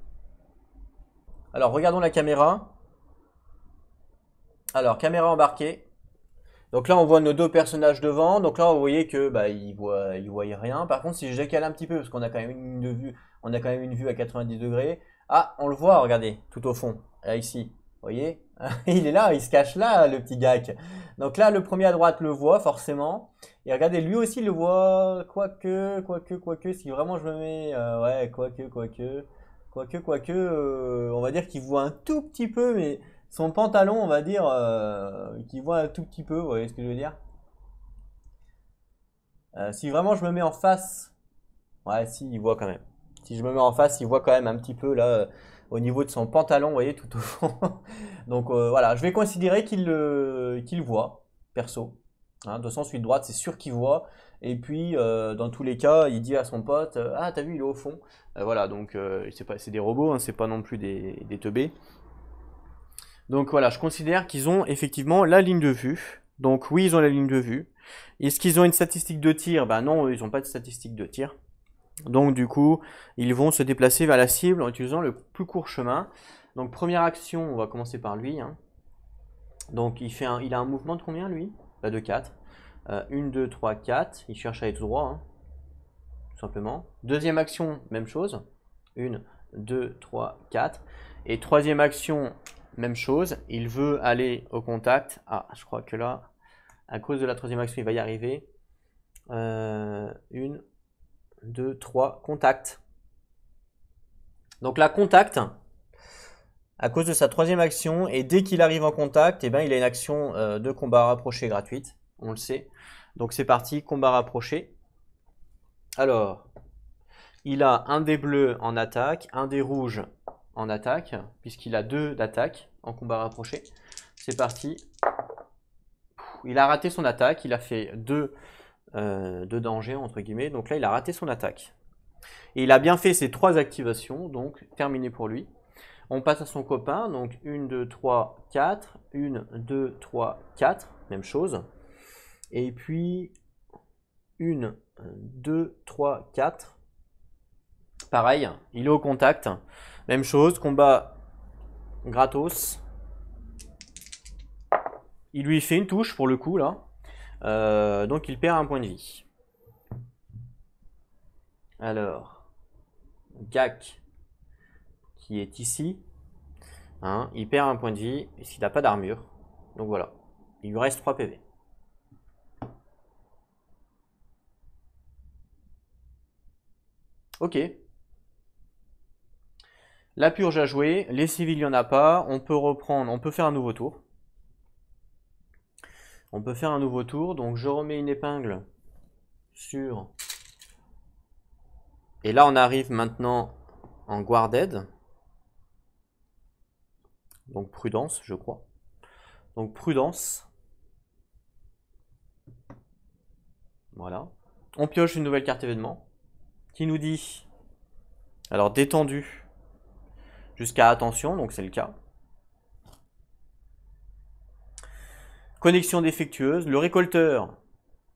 Alors, regardons la caméra. Alors, caméra embarquée. Donc là, on voit nos deux personnages devant. Donc là, vous voyez que bah, ils voient rien. Par contre, si je décale un petit peu, parce qu'on a quand même une ligne de vue, on a quand même une vue à 90 degrés. Ah, on le voit, regardez, tout au fond. Là, ici. Vous voyez, il est là, il se cache là, le petit Gak. Donc là, le premier à droite le voit forcément. Et regardez, lui aussi le voit. Quoique, si vraiment je me mets, ouais, quoique, on va dire qu'il voit un tout petit peu, mais son pantalon, on va dire, qu'il voit un tout petit peu. Vous voyez ce que je veux dire? Si vraiment je me mets en face, ouais, si, il voit quand même. Si je me mets en face, il voit quand même un petit peu là, au niveau de son pantalon, vous voyez, tout au fond. Donc voilà, je vais considérer qu'il voit, perso. Hein, de sens, celui de droite, c'est sûr qu'il voit. Et puis, dans tous les cas, il dit à son pote, ah, t'as vu, il est au fond. Voilà, donc c'est des robots, hein, c'est pas non plus des teubés. Donc voilà, je considère qu'ils ont effectivement la ligne de vue. Donc oui, ils ont la ligne de vue. Est-ce qu'ils ont une statistique de tir? Ben non, ils n'ont pas de statistique de tir. Donc du coup, ils vont se déplacer vers la cible en utilisant le plus court chemin. Donc première action, on va commencer par lui. Hein. Donc il a un mouvement de combien lui? Bah, de 4. 1, 2, 3, 4. Il cherche à aller tout droit, hein, tout simplement. Deuxième action, même chose. 1, 2, 3, 4. Et troisième action, même chose. Il veut aller au contact. Ah, je crois que là, à cause de la troisième action, il va y arriver. 1, 2, 3, contact. Donc là, contact, à cause de sa troisième action, et dès qu'il arrive en contact, eh ben, il a une action de combat rapproché gratuite, on le sait. Donc c'est parti, combat rapproché. Alors, il a un dé bleu en attaque, un dé rouge en attaque, puisqu'il a 2 d'attaque en combat rapproché. C'est parti. Il a raté son attaque, il a fait 2 de danger, entre guillemets, donc là il a raté son attaque. Et il a bien fait ses 3 activations, donc terminé pour lui. On passe à son copain, donc 1, 2, 3, 4, 1, 2, 3, 4, même chose. Et puis 1, 2, 3, 4. Pareil, il est au contact. Même chose, combat gratos. Il lui fait une touche pour le coup là. Donc il perd un point de vie. Alors, Gak qui est ici, hein, il perd un point de vie puisqu'il n'a pas d'armure. Donc voilà, il lui reste 3 PV. Ok. La purge a joué, les civils il n'y en a pas, on peut reprendre, on peut faire un nouveau tour. On peut faire un nouveau tour, donc je remets une épingle sur... Et là on arrive maintenant en guarded. Donc prudence, je crois. Donc prudence. Voilà. On pioche une nouvelle carte événement qui nous dit, alors détendu jusqu'à attention, donc c'est le cas. Connexion défectueuse. Le récolteur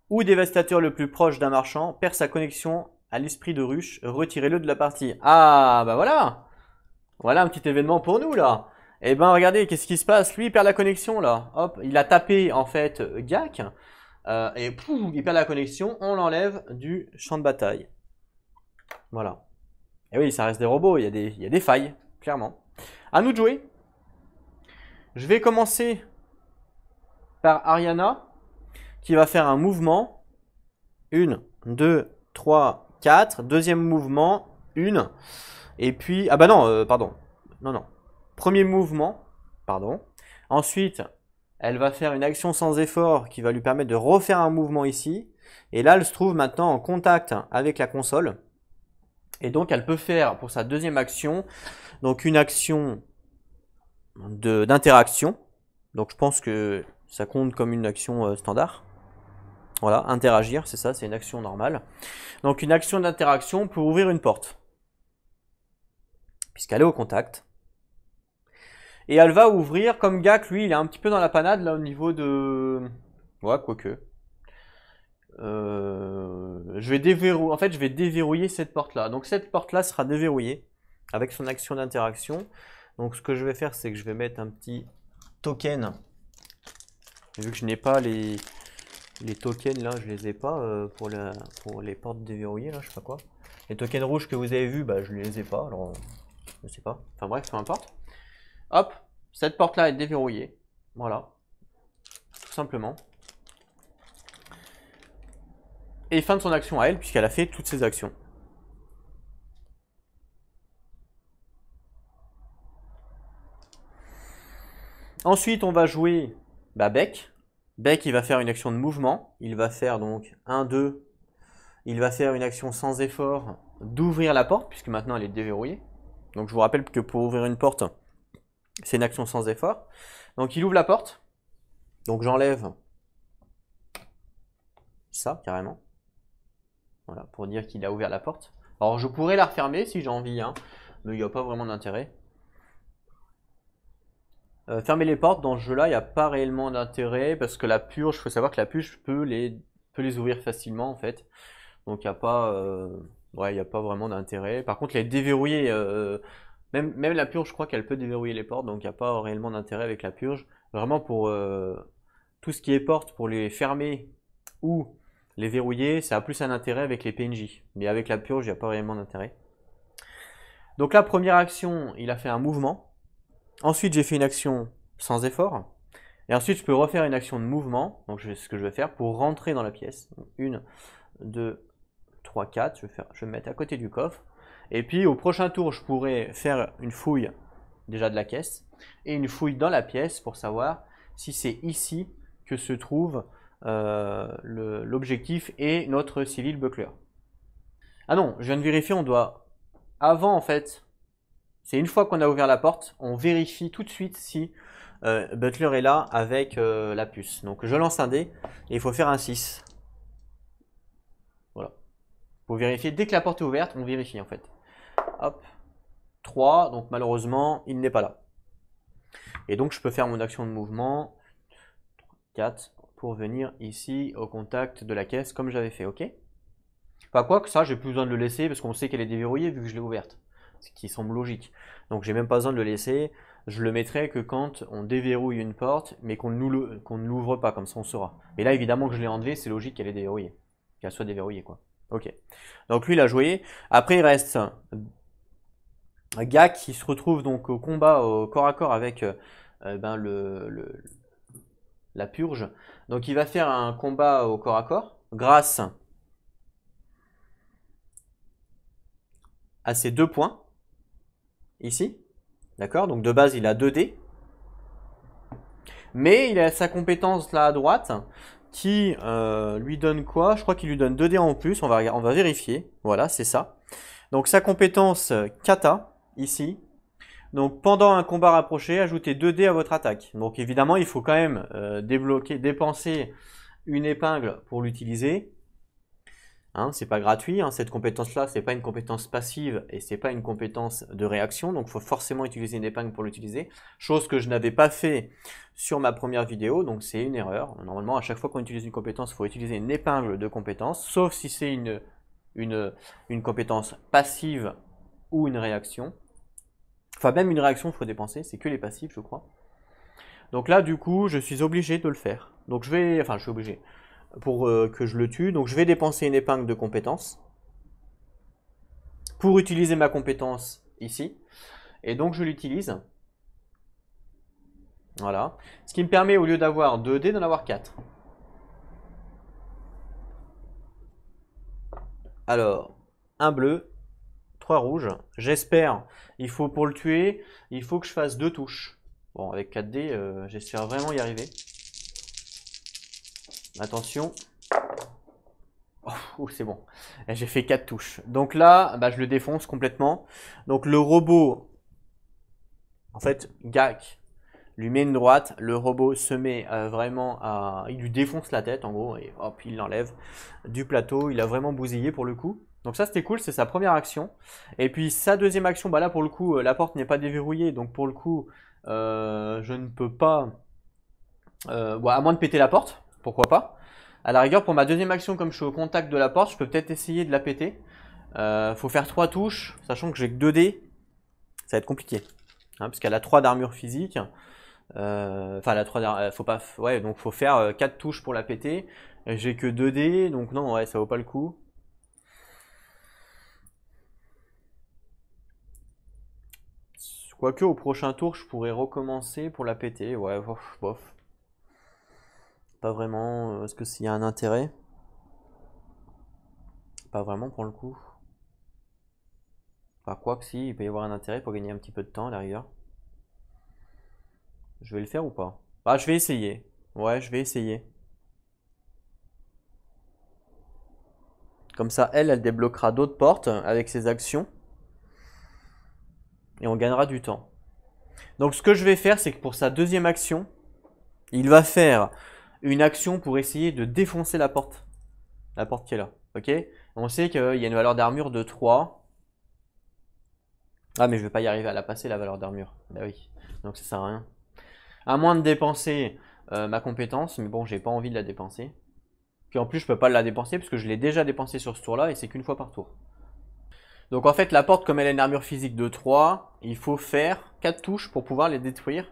ou dévastateur le plus proche d'un marchand perd sa connexion à l'esprit de ruche. Retirez-le de la partie. Ah, bah voilà. Voilà un petit événement pour nous là. Et ben regardez, qu'est-ce qui se passe? Lui il perd la connexion là. Hop, il a tapé en fait Gak. Et pouf, il perd la connexion. On l'enlève du champ de bataille. Voilà. Et oui, ça reste des robots. Il y a des failles, clairement. À nous de jouer. Je vais commencer par Ariana, qui va faire un mouvement. 1, 2, 3, 4. Deuxième mouvement, 1. Et puis, ah bah non, pardon. Non. Premier mouvement, pardon. Ensuite, elle va faire une action sans effort qui va lui permettre de refaire un mouvement ici. Et là, elle se trouve maintenant en contact avec la console. Et donc, elle peut faire pour sa deuxième action, donc une action d'interaction. Donc, je pense que ça compte comme une action standard. Voilà, interagir, c'est ça, c'est une action normale. Donc, une action d'interaction pour ouvrir une porte. Puisqu'elle est au contact. Et elle va ouvrir, comme Gak, lui, il est un petit peu dans la panade, là, au niveau de... Ouais, quoique. Je vais déverrouiller, en fait, je vais déverrouiller cette porte-là. Donc, cette porte-là sera déverrouillée avec son action d'interaction. Donc, ce que je vais faire, c'est que je vais mettre un petit token. Vu que je n'ai pas les tokens, là, je les ai pas pour les portes déverrouillées, là, je sais pas quoi. Les tokens rouges que vous avez vus, bah, je les ai pas, alors, je sais pas. Enfin bref, peu importe. Hop, Cette porte-là est déverrouillée. Voilà, tout simplement. Et fin de son action à elle, puisqu'elle a fait toutes ses actions. Ensuite, on va jouer Beck. Beck, il va faire une action de mouvement. Il va faire donc 1, 2. Il va faire une action sans effort d'ouvrir la porte, puisque maintenant elle est déverrouillée. Donc je vous rappelle que pour ouvrir une porte, c'est une action sans effort. Donc il ouvre la porte. Donc j'enlève ça, carrément. Voilà, pour dire qu'il a ouvert la porte. Alors je pourrais la refermer si j'ai envie, hein, mais il n'y a pas vraiment d'intérêt. Fermer les portes dans ce jeu-là, il n'y a pas réellement d'intérêt parce que la purge, il faut savoir que la purge peut les ouvrir facilement en fait. Donc il n'y a pas, ouais, y a pas vraiment d'intérêt. Par contre, les déverrouiller, même la purge, je crois qu'elle peut déverrouiller les portes, donc il n'y a pas réellement d'intérêt avec la purge. Vraiment pour tout ce qui est porte, pour les fermer ou les verrouiller, ça a plus un intérêt avec les PNJ. Mais avec la purge, il n'y a pas réellement d'intérêt. Donc la première action, il a fait un mouvement. Ensuite, j'ai fait une action sans effort. Et ensuite, je peux refaire une action de mouvement. Donc, ce que je vais faire pour rentrer dans la pièce. Donc, 1, 2, 3, 4. Je vais me mettre à côté du coffre. Et puis, au prochain tour, je pourrais faire une fouille déjà de la caisse. Et une fouille dans la pièce pour savoir si c'est ici que se trouve l'objectif et notre civil buckler. Ah non, je viens de vérifier, on doit... Avant, en fait... C'est une fois qu'on a ouvert la porte, on vérifie tout de suite si Butler est là avec la puce. Donc je lance un dé et il faut faire un 6. Voilà. Pour vérifier, dès que la porte est ouverte, on vérifie en fait. Hop. 3, donc malheureusement, il n'est pas là. Et donc je peux faire mon action de mouvement. 4, pour venir ici au contact de la caisse comme j'avais fait, ok? Pas quoi que ça, j'ai plus besoin de le laisser parce qu'on sait qu'elle est déverrouillée vu que je l'ai ouverte. Ce qui semble logique. Donc j'ai même pas besoin de le laisser. Je le mettrai que quand on déverrouille une porte, mais qu'on ne l'ouvre pas, comme ça on saura. Mais là évidemment que je l'ai enlevé, c'est logique qu'elle est déverrouillée. Qu'elle soit déverrouillée quoi. Ok. Donc lui il a joué. Après il reste Gak qui se retrouve donc au combat au corps à corps avec la purge. Donc il va faire un combat au corps à corps grâce à ses 2 points. Ici. D'accord? Donc de base, il a 2 dés. Mais il a sa compétence là à droite qui lui donne quoi? Je crois qu'il lui donne 2 dés en plus. On va vérifier. Voilà, c'est ça. Donc sa compétence kata, ici. Donc pendant un combat rapproché, ajoutez 2 dés à votre attaque. Donc évidemment, il faut quand même dépenser une épingle pour l'utiliser. Hein, c'est pas gratuit, hein, cette compétence-là, c'est pas une compétence passive et c'est pas une compétence de réaction, donc il faut forcément utiliser une épingle pour l'utiliser, chose que je n'avais pas fait sur ma première vidéo, donc c'est une erreur. Normalement, à chaque fois qu'on utilise une compétence, il faut utiliser une épingle de compétence, sauf si c'est une compétence passive ou une réaction. Enfin, même une réaction, il faut dépenser, c'est que les passifs, je crois. Donc là, du coup, je suis obligé de le faire. Donc je suis obligé pour que je le tue. Donc je vais dépenser une épingle de compétence pour utiliser ma compétence ici. Et donc je l'utilise. Voilà. Ce qui me permet au lieu d'avoir 2 dés d'en avoir 4. Alors, un bleu, 3 rouges. J'espère, il faut pour le tuer, il faut que je fasse 2 touches. Bon, avec 4 dés, j'espère vraiment y arriver. Attention. Oh, c'est bon. J'ai fait 4 touches. Donc là, bah, je le défonce complètement. Donc le robot, en fait, Gak lui met une droite. Le robot se met vraiment à... Il lui défonce la tête en gros. Et hop, il l'enlève du plateau. Il a vraiment bousillé pour le coup. Donc ça c'était cool, c'est sa première action. Et puis sa deuxième action, bah là pour le coup, la porte n'est pas déverrouillée. Donc pour le coup, je ne peux pas... Bon, à moins de péter la porte, pourquoi pas. À la rigueur, pour ma deuxième action, comme je suis au contact de la porte, je peux peut-être essayer de la péter. Faut faire 3 touches, sachant que j'ai que 2 dés. Ça va être compliqué. Hein, parce qu'elle a 3 d'armure physique. Enfin, elle a 3 d'armure. Faut pas. Ouais, donc faut faire 4 touches pour la péter. J'ai que 2 dés, donc non, ouais, ça vaut pas le coup. Quoique au prochain tour, je pourrais recommencer pour la péter. Ouais, bof, bof. Pas vraiment. Est-ce que s'il y a un intérêt? Pas vraiment pour le coup. Enfin, quoi que si, il peut y avoir un intérêt pour gagner un petit peu de temps à la rigueur. Je vais le faire ou pas? Ah, je vais essayer. Ouais, je vais essayer. Comme ça, elle débloquera d'autres portes avec ses actions. Et on gagnera du temps. Donc ce que je vais faire, c'est que pour sa deuxième action, il va faire une action pour essayer de défoncer la porte. La porte qui est là. Ok? On sait qu'il y a une valeur d'armure de 3. Ah mais je vais pas y arriver à la passer la valeur d'armure. Bah oui. Donc ça sert à rien. À moins de dépenser ma compétence, mais bon, j'ai pas envie de la dépenser. Puis en plus, je peux pas la dépenser parce que je l'ai déjà dépensé sur ce tour-là et c'est qu'une fois par tour. Donc en fait, la porte, comme elle a une armure physique de 3, il faut faire 4 touches pour pouvoir les détruire.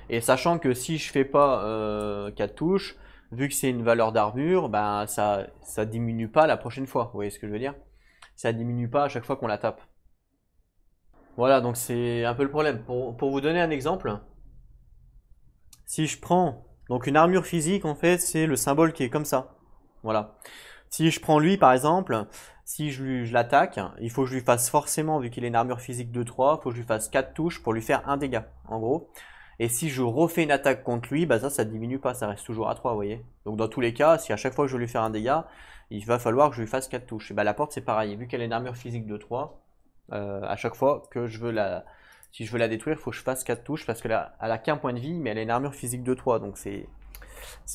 Et sachant que si je fais pas 4 touches, vu que c'est une valeur d'armure, ben ça diminue pas la prochaine fois. Vous voyez ce que je veux dire? Ça diminue pas à chaque fois qu'on la tape. Voilà, donc c'est un peu le problème. Pour vous donner un exemple, si je prends donc une armure physique, en fait, c'est le symbole qui est comme ça. Voilà. Si je prends lui, par exemple, si je l'attaque, il faut que je lui fasse forcément, vu qu'il a une armure physique de 3, il faut que je lui fasse 4 touches pour lui faire un dégât, en gros. Et si je refais une attaque contre lui, bah ça diminue pas, ça reste toujours à 3, vous voyez. Donc dans tous les cas, si à chaque fois que je veux lui faire un dégât, il va falloir que je lui fasse 4 touches. Et bah la porte c'est pareil, vu qu'elle a une armure physique de 3, à chaque fois que je veux si je veux la détruire, il faut que je fasse 4 touches parce qu'elle a qu'un point de vie, mais elle a une armure physique de 3, donc c'est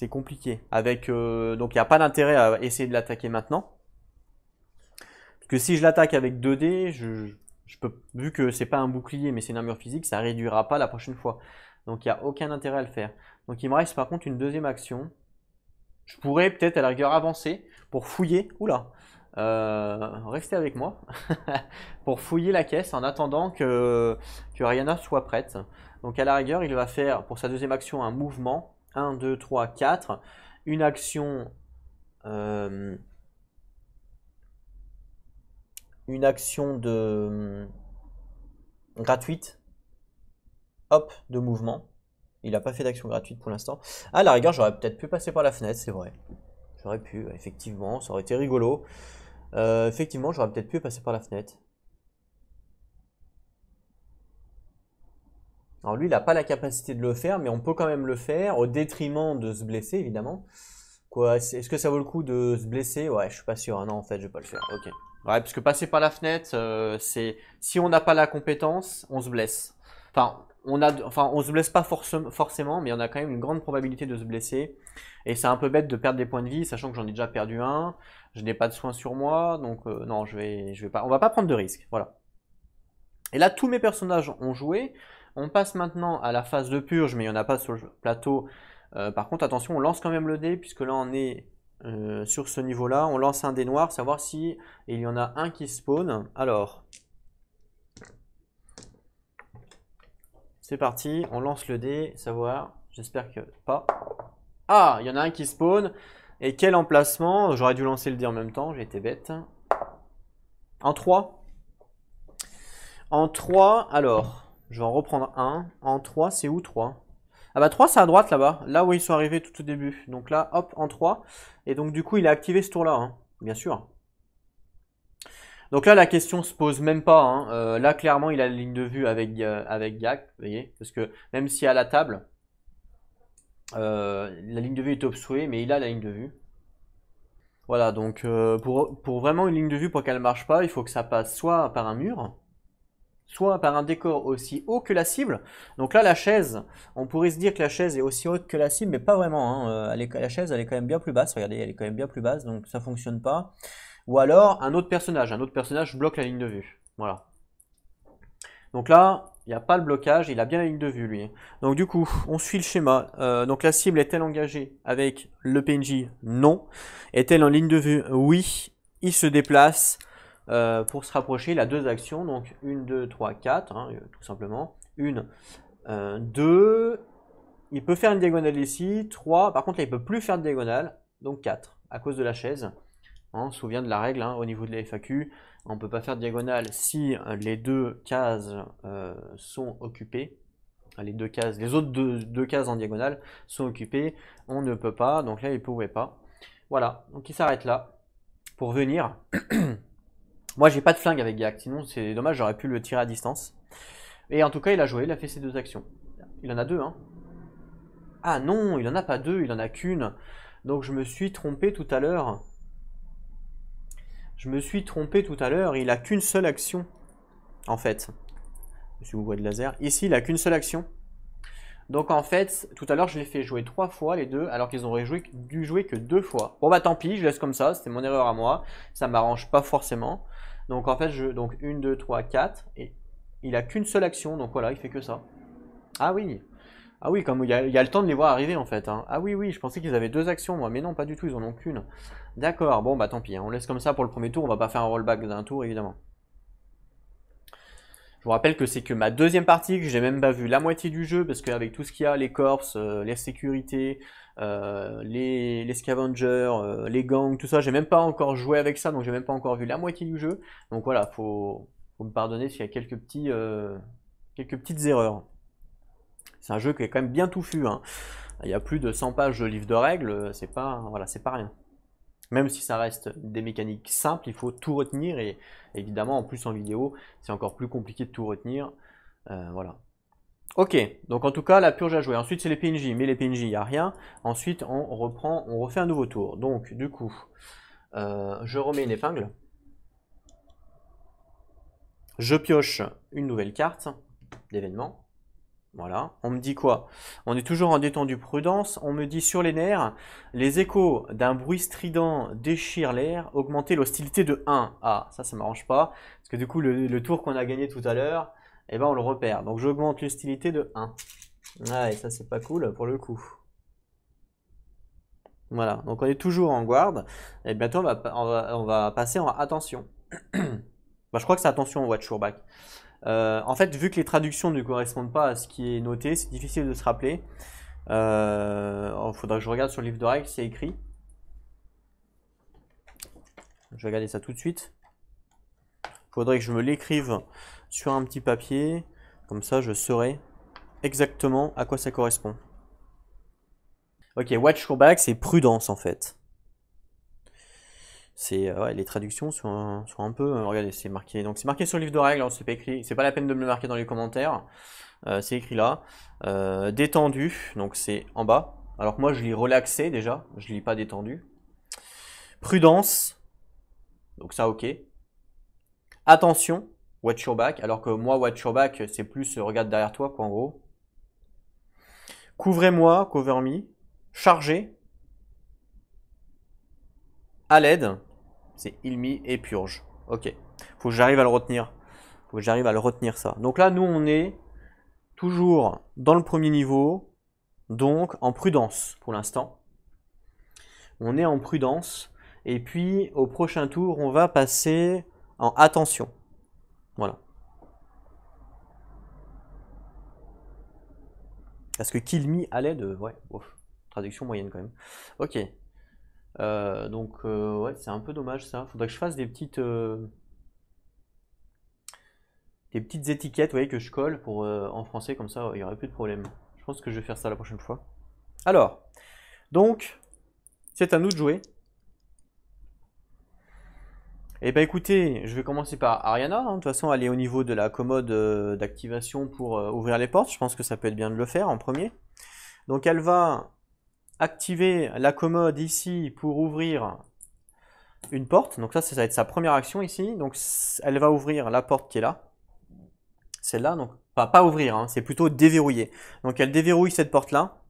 compliqué. Donc il n'y a pas d'intérêt à essayer de l'attaquer maintenant. Parce que si je l'attaque avec 2 dés, vu que c'est pas un bouclier mais c'est une armure physique, ça réduira pas la prochaine fois. Donc il n'y a aucun intérêt à le faire. Donc il me reste par contre une deuxième action. Je pourrais peut-être à la rigueur avancer pour fouiller. Oula, restez avec moi. Pour fouiller la caisse en attendant que Rihanna soit prête. Donc à la rigueur, il va faire pour sa deuxième action un mouvement. 1, 2, 3, 4. Une action. Une action gratuite. Hop, de mouvement. Il n'a pas fait d'action gratuite pour l'instant. À la rigueur, j'aurais peut-être pu passer par la fenêtre, c'est vrai. J'aurais pu, effectivement, ça aurait été rigolo. Effectivement, j'aurais peut-être pu passer par la fenêtre. Alors lui, il n'a pas la capacité de le faire, mais on peut quand même le faire, au détriment de se blesser, évidemment. Quoi, est-ce que ça vaut le coup de se blesser? Ouais, je suis pas sûr. Ah non, en fait, je vais pas le faire. Ok. Ouais, parce que passer par la fenêtre, c'est si on n'a pas la compétence, on se blesse. On se blesse pas forcément, mais on a quand même une grande probabilité de se blesser. Et c'est un peu bête de perdre des points de vie, sachant que j'en ai déjà perdu un. Je n'ai pas de soins sur moi, donc non, je vais pas. On va pas prendre de risques. Voilà. Et là, tous mes personnages ont joué. On passe maintenant à la phase de purge, mais il n'y en a pas sur le plateau. Par contre, attention, on lance quand même le dé, puisque là, on est sur ce niveau-là. On lance un dé noir, savoir si il y en a un qui spawn. Alors, c'est parti, on lance le dé, savoir. J'espère que pas. Ah, il y en a un qui spawn. Et quel emplacement? J'aurais dû lancer le dé en même temps, j'ai été bête. En 3. En 3, alors, je vais en reprendre un. En 3, c'est où 3? Ah bah 3 c'est à droite là-bas, là où ils sont arrivés tout au début. Donc là, hop, en 3. Et donc du coup, il a activé ce tour-là, hein, bien sûr. Donc là, la question se pose même pas. Hein. Là, clairement, il a la ligne de vue avec Gak, vous voyez. Parce que même si à la table, la ligne de vue est obstruée, mais il a la ligne de vue. Voilà, donc pour vraiment une ligne de vue, pour qu'elle ne marche pas, il faut que ça passe soit par un mur, soit par un décor aussi haut que la cible. Donc là, la chaise, on pourrait se dire que la chaise est aussi haute que la cible, mais pas vraiment. Hein. La chaise, elle est quand même bien plus basse. Regardez, elle est quand même bien plus basse, donc ça fonctionne pas. Ou alors, un autre personnage bloque la ligne de vue. Voilà. Donc là, il n'y a pas le blocage, il a bien la ligne de vue, lui. Donc du coup, on suit le schéma. Donc la cible est-elle engagée avec le PNJ? Non. Est-elle en ligne de vue? Oui. Il se déplace. Pour se rapprocher, il a 2 actions, donc 1, 2, 3, 4, hein, tout simplement. 1, 2, il peut faire une diagonale ici, 3, par contre là il peut plus faire de diagonale, donc 4, à cause de la chaise. On se souvient de la règle au niveau de la FAQ. On ne peut pas faire de diagonale si les deux cases sont occupées. Les deux cases, les autres deux cases en diagonale sont occupées. On ne peut pas, donc là il ne pouvait pas. Voilà, donc il s'arrête là pour venir. Moi j'ai pas de flingue avec Gak, sinon c'est dommage, j'aurais pu le tirer à distance. Et en tout cas il a joué, il a fait ses deux actions. Il en a deux, hein. Ah non, il en a pas deux, il en a qu'une. Donc je me suis trompé tout à l'heure. Il a qu'une seule action, en fait. Monsieur Ouvre de laser. Ici, il a qu'une seule action. Donc en fait, tout à l'heure, je l'ai fait jouer 3 fois, les deux, alors qu'ils auraient dû jouer que 2 fois. Bon bah tant pis, je laisse comme ça, c'était mon erreur à moi. Ça m'arrange pas forcément. Donc en fait, donc 1, 2, 3, 4. Et il a qu'une seule action, donc voilà, il fait que ça. Ah oui. Ah oui, comme il y a le temps de les voir arriver en fait. Ah oui, oui, je pensais qu'ils avaient 2 actions moi, mais non, pas du tout, ils en ont qu'une. D'accord, bon bah tant pis, on laisse comme ça pour le premier tour, on va pas faire un rollback d'un tour évidemment. Je vous rappelle que c'est que ma deuxième partie, que j'ai même pas vu la moitié du jeu, parce qu'avec tout ce qu'il y a, les corps, les sécurités, les scavengers, les gangs, tout ça, j'ai même pas encore joué avec ça, donc j'ai même pas encore vu la moitié du jeu. Donc voilà, faut me pardonner s'il y a quelques petites erreurs. C'est un jeu qui est quand même bien touffu, hein. Il y a plus de 100 pages de livre de règles, c'est pas rien. Même si ça reste des mécaniques simples, il faut tout retenir et évidemment en plus en vidéo, c'est encore plus compliqué de tout retenir. Voilà. Ok, donc en tout cas la purge à jouer. Ensuite c'est les PNJ, mais les PNJ il n'y a rien. Ensuite on refait un nouveau tour. Donc du coup, je remets une épingle. Je pioche une nouvelle carte d'événement. Voilà, on me dit quoi? On est toujours en détendue prudence. On me dit sur les nerfs, les échos d'un bruit strident déchirent l'air, augmenter l'hostilité de 1. Ah, ça m'arrange pas. Parce que du coup, le tour qu'on a gagné tout à l'heure, eh ben, on le repère. Donc j'augmente l'hostilité de 1. Ah, et ça, c'est pas cool pour le coup. Voilà, donc on est toujours en garde. Et bientôt, on va passer en attention. Bah, je crois que c'est attention au Watch Your Back. En fait, vu que les traductions ne correspondent pas à ce qui est noté, c'est difficile de se rappeler. Il faudra que je regarde sur le livre de règles, c'est écrit. Je vais regarder ça tout de suite. Il faudrait que je me l'écrive sur un petit papier. Comme ça, je saurai exactement à quoi ça correspond. Ok, watch your back, c'est prudence en fait. Ouais, les traductions sont un peu. Regardez, c'est marqué. Donc c'est marqué sur le livre de règles, c'est pas écrit. C'est pas la peine de me le marquer dans les commentaires. C'est écrit là. Détendu, donc c'est en bas. Alors que moi je lis relaxé déjà, je lis pas détendu. Prudence, donc ça ok. Attention, watch your back, alors que moi watch your back c'est plus regarde derrière toi quoi en gros. Couvrez-moi, cover me. Chargé. À l'aide, c'est heal me et purge. Ok, faut que j'arrive à le retenir. Ça. Donc là nous on est toujours dans le premier niveau, donc en prudence pour l'instant. On est en prudence. Et puis au prochain tour, on va passer en attention. Voilà. Parce que kill me à l'aide, ouais, traduction moyenne quand même. Ok. Donc ouais, c'est un peu dommage ça. Faudrait que je fasse des petites étiquettes, vous voyez, que je colle pour en français, comme ça il n'y aurait plus de problème. Je pense que je vais faire ça la prochaine fois. Alors, donc, c'est à nous de jouer. Eh bien écoutez, je vais commencer par Ariana. De toute façon, elle est au niveau de la commode d'activation pour ouvrir les portes. Je pense que ça peut être bien de le faire en premier. Donc elle va activer la commode ici pour ouvrir une porte. Donc ça va être sa première action ici. Donc elle va ouvrir la porte qui est là. Celle-là, donc pas ouvrir, hein, c'est plutôt déverrouiller. Donc elle déverrouille cette porte-là.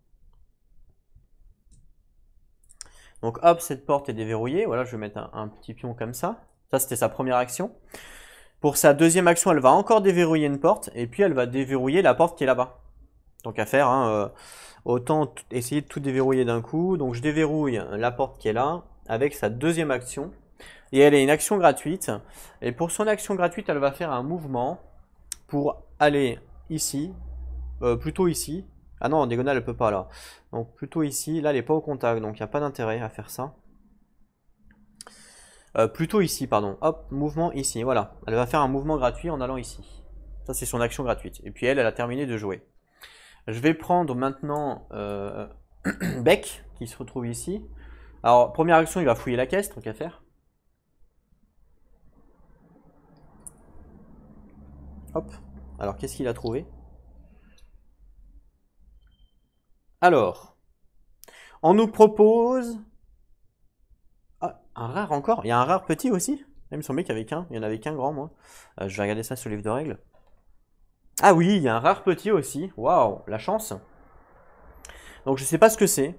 Donc hop, cette porte est déverrouillée. Voilà, je vais mettre un petit pion comme ça. Ça, c'était sa première action. Pour sa deuxième action, elle va encore déverrouiller une porte. Et puis, elle va déverrouiller la porte qui est là-bas. Donc à faire, hein, autant essayer de tout déverrouiller d'un coup. Donc je déverrouille la porte qui est là avec sa deuxième action. Et elle est une action gratuite. Et pour son action gratuite, elle va faire un mouvement pour aller ici. Plutôt ici. Ah non, en diagonale, elle peut pas là. Donc plutôt ici. Là, elle n'est pas au contact. Donc il n'y a pas d'intérêt à faire ça. Plutôt ici, pardon. Hop, mouvement ici, voilà. Elle va faire un mouvement gratuit en allant ici. Ça, c'est son action gratuite. Et puis elle a terminé de jouer. Je vais prendre maintenant Beck, qui se retrouve ici. Alors, première action, il va fouiller la caisse, tant qu'à faire. Hop. Alors, qu'est-ce qu'il a trouvé? Alors, on nous propose... Ah, un rare encore? Il y a un rare petit aussi? Il me semblait qu'il y avait qu'un. Il n'y en avait qu'un grand, moi. Je vais regarder ça sur le livre de règles. Ah oui, il y a un rare petit aussi. Waouh, la chance. Donc, je sais pas ce que c'est.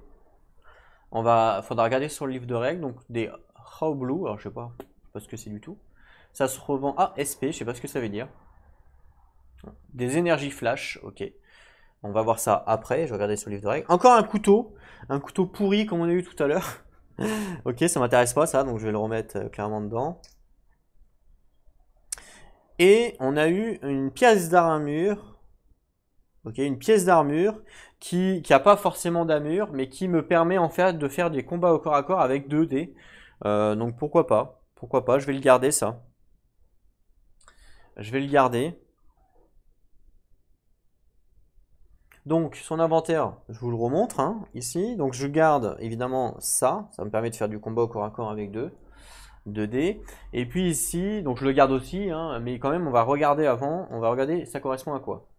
Faudra regarder sur le livre de règles. Donc, des How Blue. Alors, je sais pas ce que c'est du tout. Ça se revend. Ah, SP, je sais pas ce que ça veut dire. Des énergies flash, ok. On va voir ça après, je vais regarder sur le livre de règles. Encore un couteau pourri comme on a eu tout à l'heure. Ok, ça m'intéresse pas ça, donc je vais le remettre clairement dedans. Et on a eu une pièce d'armure. Ok, une pièce d'armure qui a pas forcément d'armure, mais qui me permet en fait de faire des combats au corps à corps avec 2 dés. Donc pourquoi pas? Pourquoi pas, je vais le garder ça. Je vais le garder. Donc son inventaire, je vous le remontre hein, ici. Donc je garde évidemment ça me permet de faire du combat au corps à corps avec 2 dés. Et puis ici, donc je le garde aussi, hein, mais quand même on va regarder avant, on va regarder ça correspond à quoi.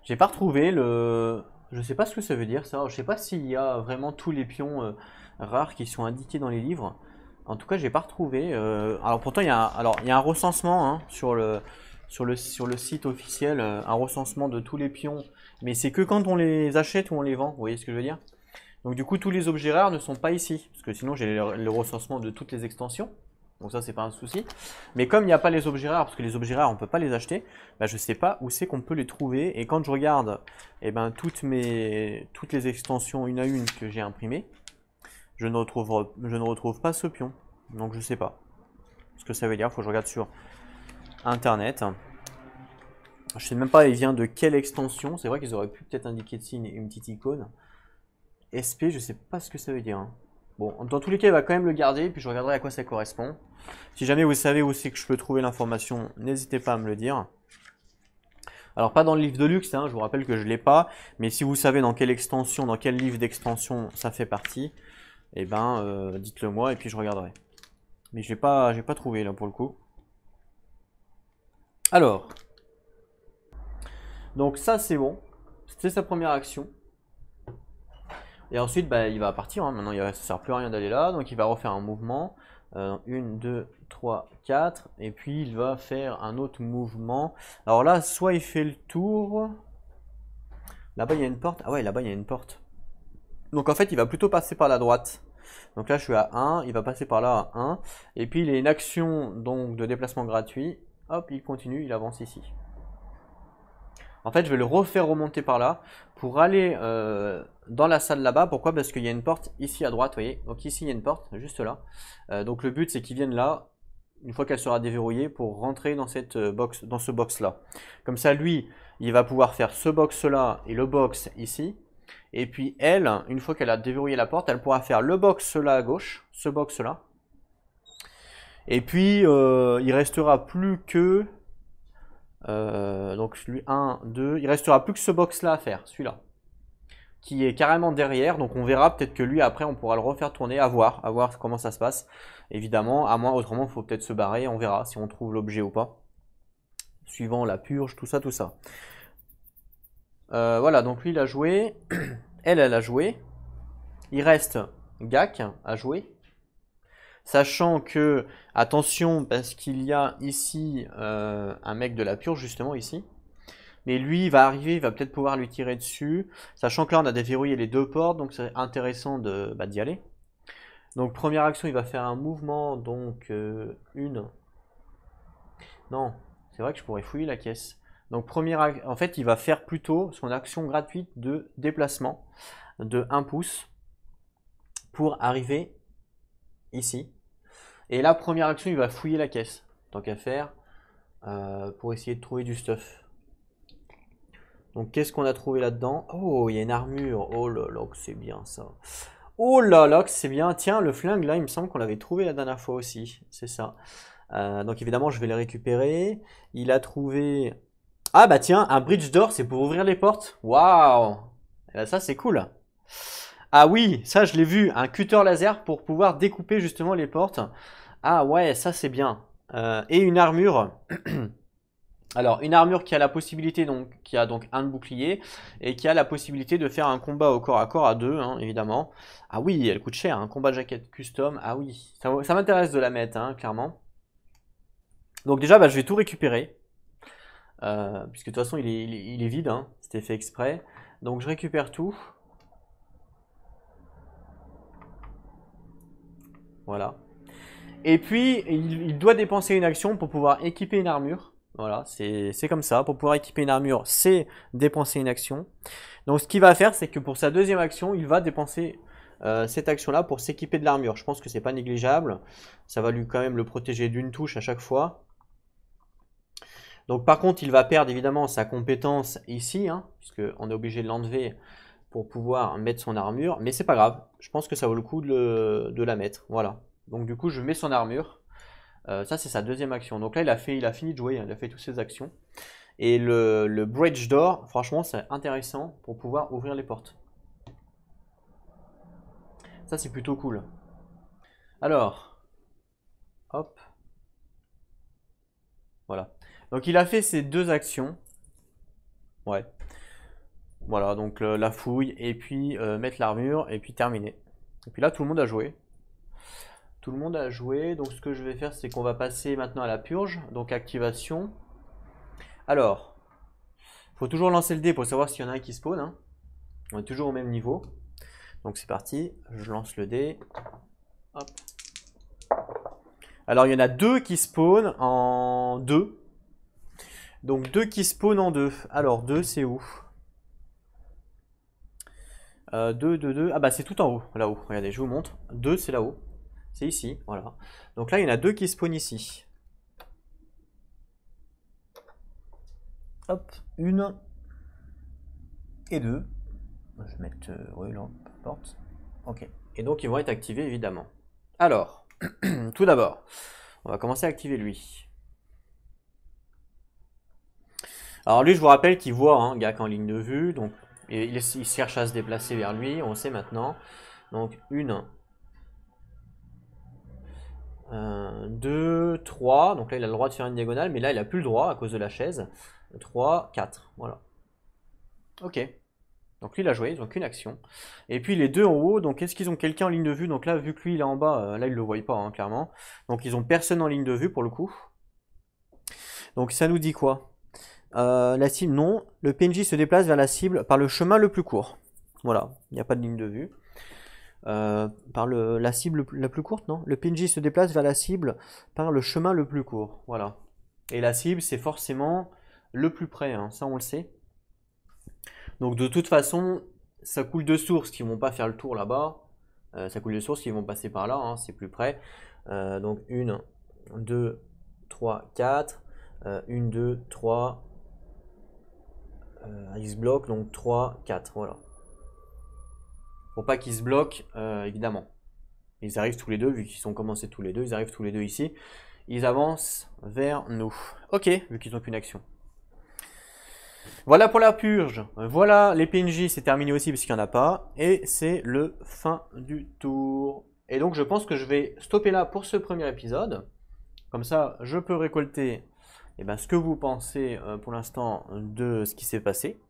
J'ai pas retrouvé le... Je sais pas ce que ça veut dire ça, je sais pas s'il y a vraiment tous les pions rares qui sont indiqués dans les livres. En tout cas j'ai pas retrouvé. Alors pourtant il y a un recensement hein, sur le site officiel, un recensement de tous les pions, mais c'est que quand on les achète ou on les vend, vous voyez ce que je veux dire? Donc du coup tous les objets rares ne sont pas ici, parce que sinon j'ai le recensement de toutes les extensions, donc ça c'est pas un souci. Mais comme il n'y a pas les objets rares, parce que les objets rares on peut pas les acheter, bah, je sais pas où c'est qu'on peut les trouver, et quand je regarde eh ben, toutes les extensions une à une que j'ai imprimées, je ne retrouve pas ce pion, donc je sais pas ce que ça veut dire, faut que je regarde sur internet. Je sais même pas il vient de quelle extension, c'est vrai qu'ils auraient pu peut-être indiquer dessus une petite icône. SP, je sais pas ce que ça veut dire. Hein. Bon, dans tous les cas, il va quand même le garder, puis je regarderai à quoi ça correspond. Si jamais vous savez où c'est que je peux trouver l'information, n'hésitez pas à me le dire. Alors, pas dans le livre de luxe, hein, je vous rappelle que je ne l'ai pas, mais si vous savez dans quelle extension, dans quel livre d'extension ça fait partie, eh ben, dites-le moi et puis je regarderai. Mais j'ai pas trouvé là pour le coup. Alors, donc ça c'est bon, c'était sa première action. Et ensuite, bah, il va partir. Hein. Maintenant, ça ne sert plus à rien d'aller là. Donc, il va refaire un mouvement. 1, 2, 3, 4. Et puis, il va faire un autre mouvement. Alors là, soit il fait le tour. Là-bas, il y a une porte. Ah ouais, là-bas, il y a une porte. Donc, en fait, il va plutôt passer par la droite. Donc là, je suis à 1. Il va passer par là à 1. Et puis, il a une action donc, de déplacement gratuit. Hop, il continue. Il avance ici. En fait, je vais le refaire remonter par là pour aller dans la salle là-bas. Pourquoi? Parce qu'il y a une porte ici à droite, vous voyez. Donc ici, il y a une porte, juste là. Donc le but, c'est qu'il vienne là, une fois qu'elle sera déverrouillée, pour rentrer dans cette box, dans ce box-là. Comme ça, lui, il va pouvoir faire ce box-là et le box ici. Et puis elle, une fois qu'elle a déverrouillé la porte, elle pourra faire le box là à gauche, ce box-là. Et puis, il restera plus que... donc lui 1, 2, il restera plus que ce box là à faire, celui-là, qui est carrément derrière, donc on verra peut-être que lui après on pourra le refaire tourner, à voir comment ça se passe, évidemment, à moins autrement il faut peut-être se barrer, on verra si on trouve l'objet ou pas, suivant la purge, tout ça, voilà, donc lui il a joué, elle a joué, il reste Gak à jouer, sachant que, attention, parce qu'il y a ici un mec de la purge, justement, ici. Mais lui, il va arriver, il va peut-être pouvoir lui tirer dessus. Sachant que là, on a déverrouillé les 2 portes, donc c'est intéressant d'y aller. Donc, première action, il va faire un mouvement, donc une... Non, c'est vrai que je pourrais fouiller la caisse. Donc, en fait, il va faire plutôt son action gratuite de déplacement de 1 pouce pour arriver ici. Et la première action, il va fouiller la caisse, tant qu'à faire, pour essayer de trouver du stuff. Donc qu'est-ce qu'on a trouvé là-dedans? Oh, il y a une armure. Oh là là, c'est bien ça. Oh là là, que c'est bien. Tiens, le flingue, là, il me semble qu'on l'avait trouvé la dernière fois aussi. C'est ça. Donc évidemment, je vais le récupérer. Il a trouvé... Ah bah tiens, un bridge door, c'est pour ouvrir les portes. Waouh! Eh ben, ça, c'est cool. Ah oui, ça, je l'ai vu. Un cutter laser pour pouvoir découper justement les portes. Ah ouais, ça, c'est bien. Et une armure. Alors, une armure qui a la possibilité, donc, qui a donc un bouclier, et qui a la possibilité de faire un combat au corps à corps à deux, hein, évidemment. Ah oui, elle coûte cher, un combat jacket custom. Ah oui, ça m'intéresse de la mettre, hein, clairement. Donc déjà, bah, je vais tout récupérer. Puisque de toute façon, il est vide, hein, c'était fait exprès. Donc je récupère tout. Voilà. Et puis, il doit dépenser une action pour pouvoir équiper une armure. Voilà, c'est comme ça. Pour pouvoir équiper une armure, c'est dépenser une action. Donc ce qu'il va faire, c'est que pour sa deuxième action, il va dépenser cette action-là pour s'équiper de l'armure. Je pense que c'est pas négligeable. Ça va lui quand même le protéger d'une touche à chaque fois. Donc par contre, il va perdre évidemment sa compétence ici, hein, puisqu'on est obligé de l'enlever pour pouvoir mettre son armure. Mais c'est pas grave, je pense que ça vaut le coup de la mettre. Voilà. Donc du coup, je mets son armure. Ça, c'est sa deuxième action. Donc là, il a fini de jouer, hein, il a fait toutes ses actions. Et le bridge door, franchement, c'est intéressant pour pouvoir ouvrir les portes. Ça, c'est plutôt cool. Alors, hop. Voilà. Donc il a fait ces deux actions. Ouais. Voilà, donc la fouille, et puis mettre l'armure, et puis terminer. Et puis là, tout le monde a joué. Tout le monde a joué, donc ce que je vais faire, c'est qu'on va passer maintenant à la purge, donc activation. Alors, il faut toujours lancer le dé pour savoir s'il y en a un qui spawn, hein. On est toujours au même niveau. Donc c'est parti, je lance le dé. Hop. Alors il y en a deux qui spawnent en 2. Donc 2 qui spawnent en 2. Alors 2 c'est où? 2, 2, 2. Ah bah c'est tout en haut, là-haut. Regardez, je vous montre. 2 c'est là-haut. C'est ici, voilà. Donc là il y en a 2 qui spawnent ici. Hop, 1 et 2. Je vais mettre... oui, là, peu importe. Ok. Et donc ils vont être activés évidemment. Alors, tout d'abord, on va commencer à activer lui. Alors lui, je vous rappelle qu'il voit un gars en ligne de vue, donc il cherche à se déplacer vers lui, on sait maintenant. Donc 1, 2, 3, donc là il a le droit de faire une diagonale, mais là il a plus le droit à cause de la chaise. 3, 4, voilà. Ok. Donc lui il a joué, ils n'ont qu'une action. Et puis les deux en haut, donc est-ce qu'ils ont quelqu'un en ligne de vue? Donc là, vu que lui il est en bas, là ils le voient pas, hein, clairement. Donc ils ont personne en ligne de vue pour le coup. Donc ça nous dit quoi? La cible, non. Le PNJ se déplace vers la cible par le chemin le plus court. Voilà, il n'y a pas de ligne de vue. Par la cible la plus courte, non? Le PNJ se déplace vers la cible par le chemin le plus court. Voilà. Et la cible, c'est forcément le plus près, hein, ça on le sait. Donc de toute façon, ça coule de sources qui vont pas faire le tour là-bas. Ça coule de sources qui vont passer par là, hein, c'est plus près. Donc 1, 2, 3, 4. 1, 2, 3. Il se bloque, donc 3, 4, voilà. Pour pas qu'ils se bloquent, évidemment. Ils arrivent tous les deux, vu qu'ils sont commencés tous les deux, ils arrivent tous les deux ici. Ils avancent vers nous. Ok, vu qu'ils n'ont qu'une action. Voilà pour la purge. Voilà, les PNJ, c'est terminé aussi parce qu'il n'y en a pas. Et c'est le fin du tour. Et donc je pense que je vais stopper là pour ce premier épisode. Comme ça, je peux récolter ce que vous pensez pour l'instant de ce qui s'est passé.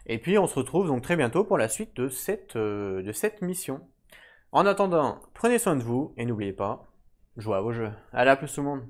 Et puis on se retrouve donc très bientôt pour la suite de cette mission. En attendant, prenez soin de vous et n'oubliez pas, jouez à vos jeux. Allez, à plus tout le monde.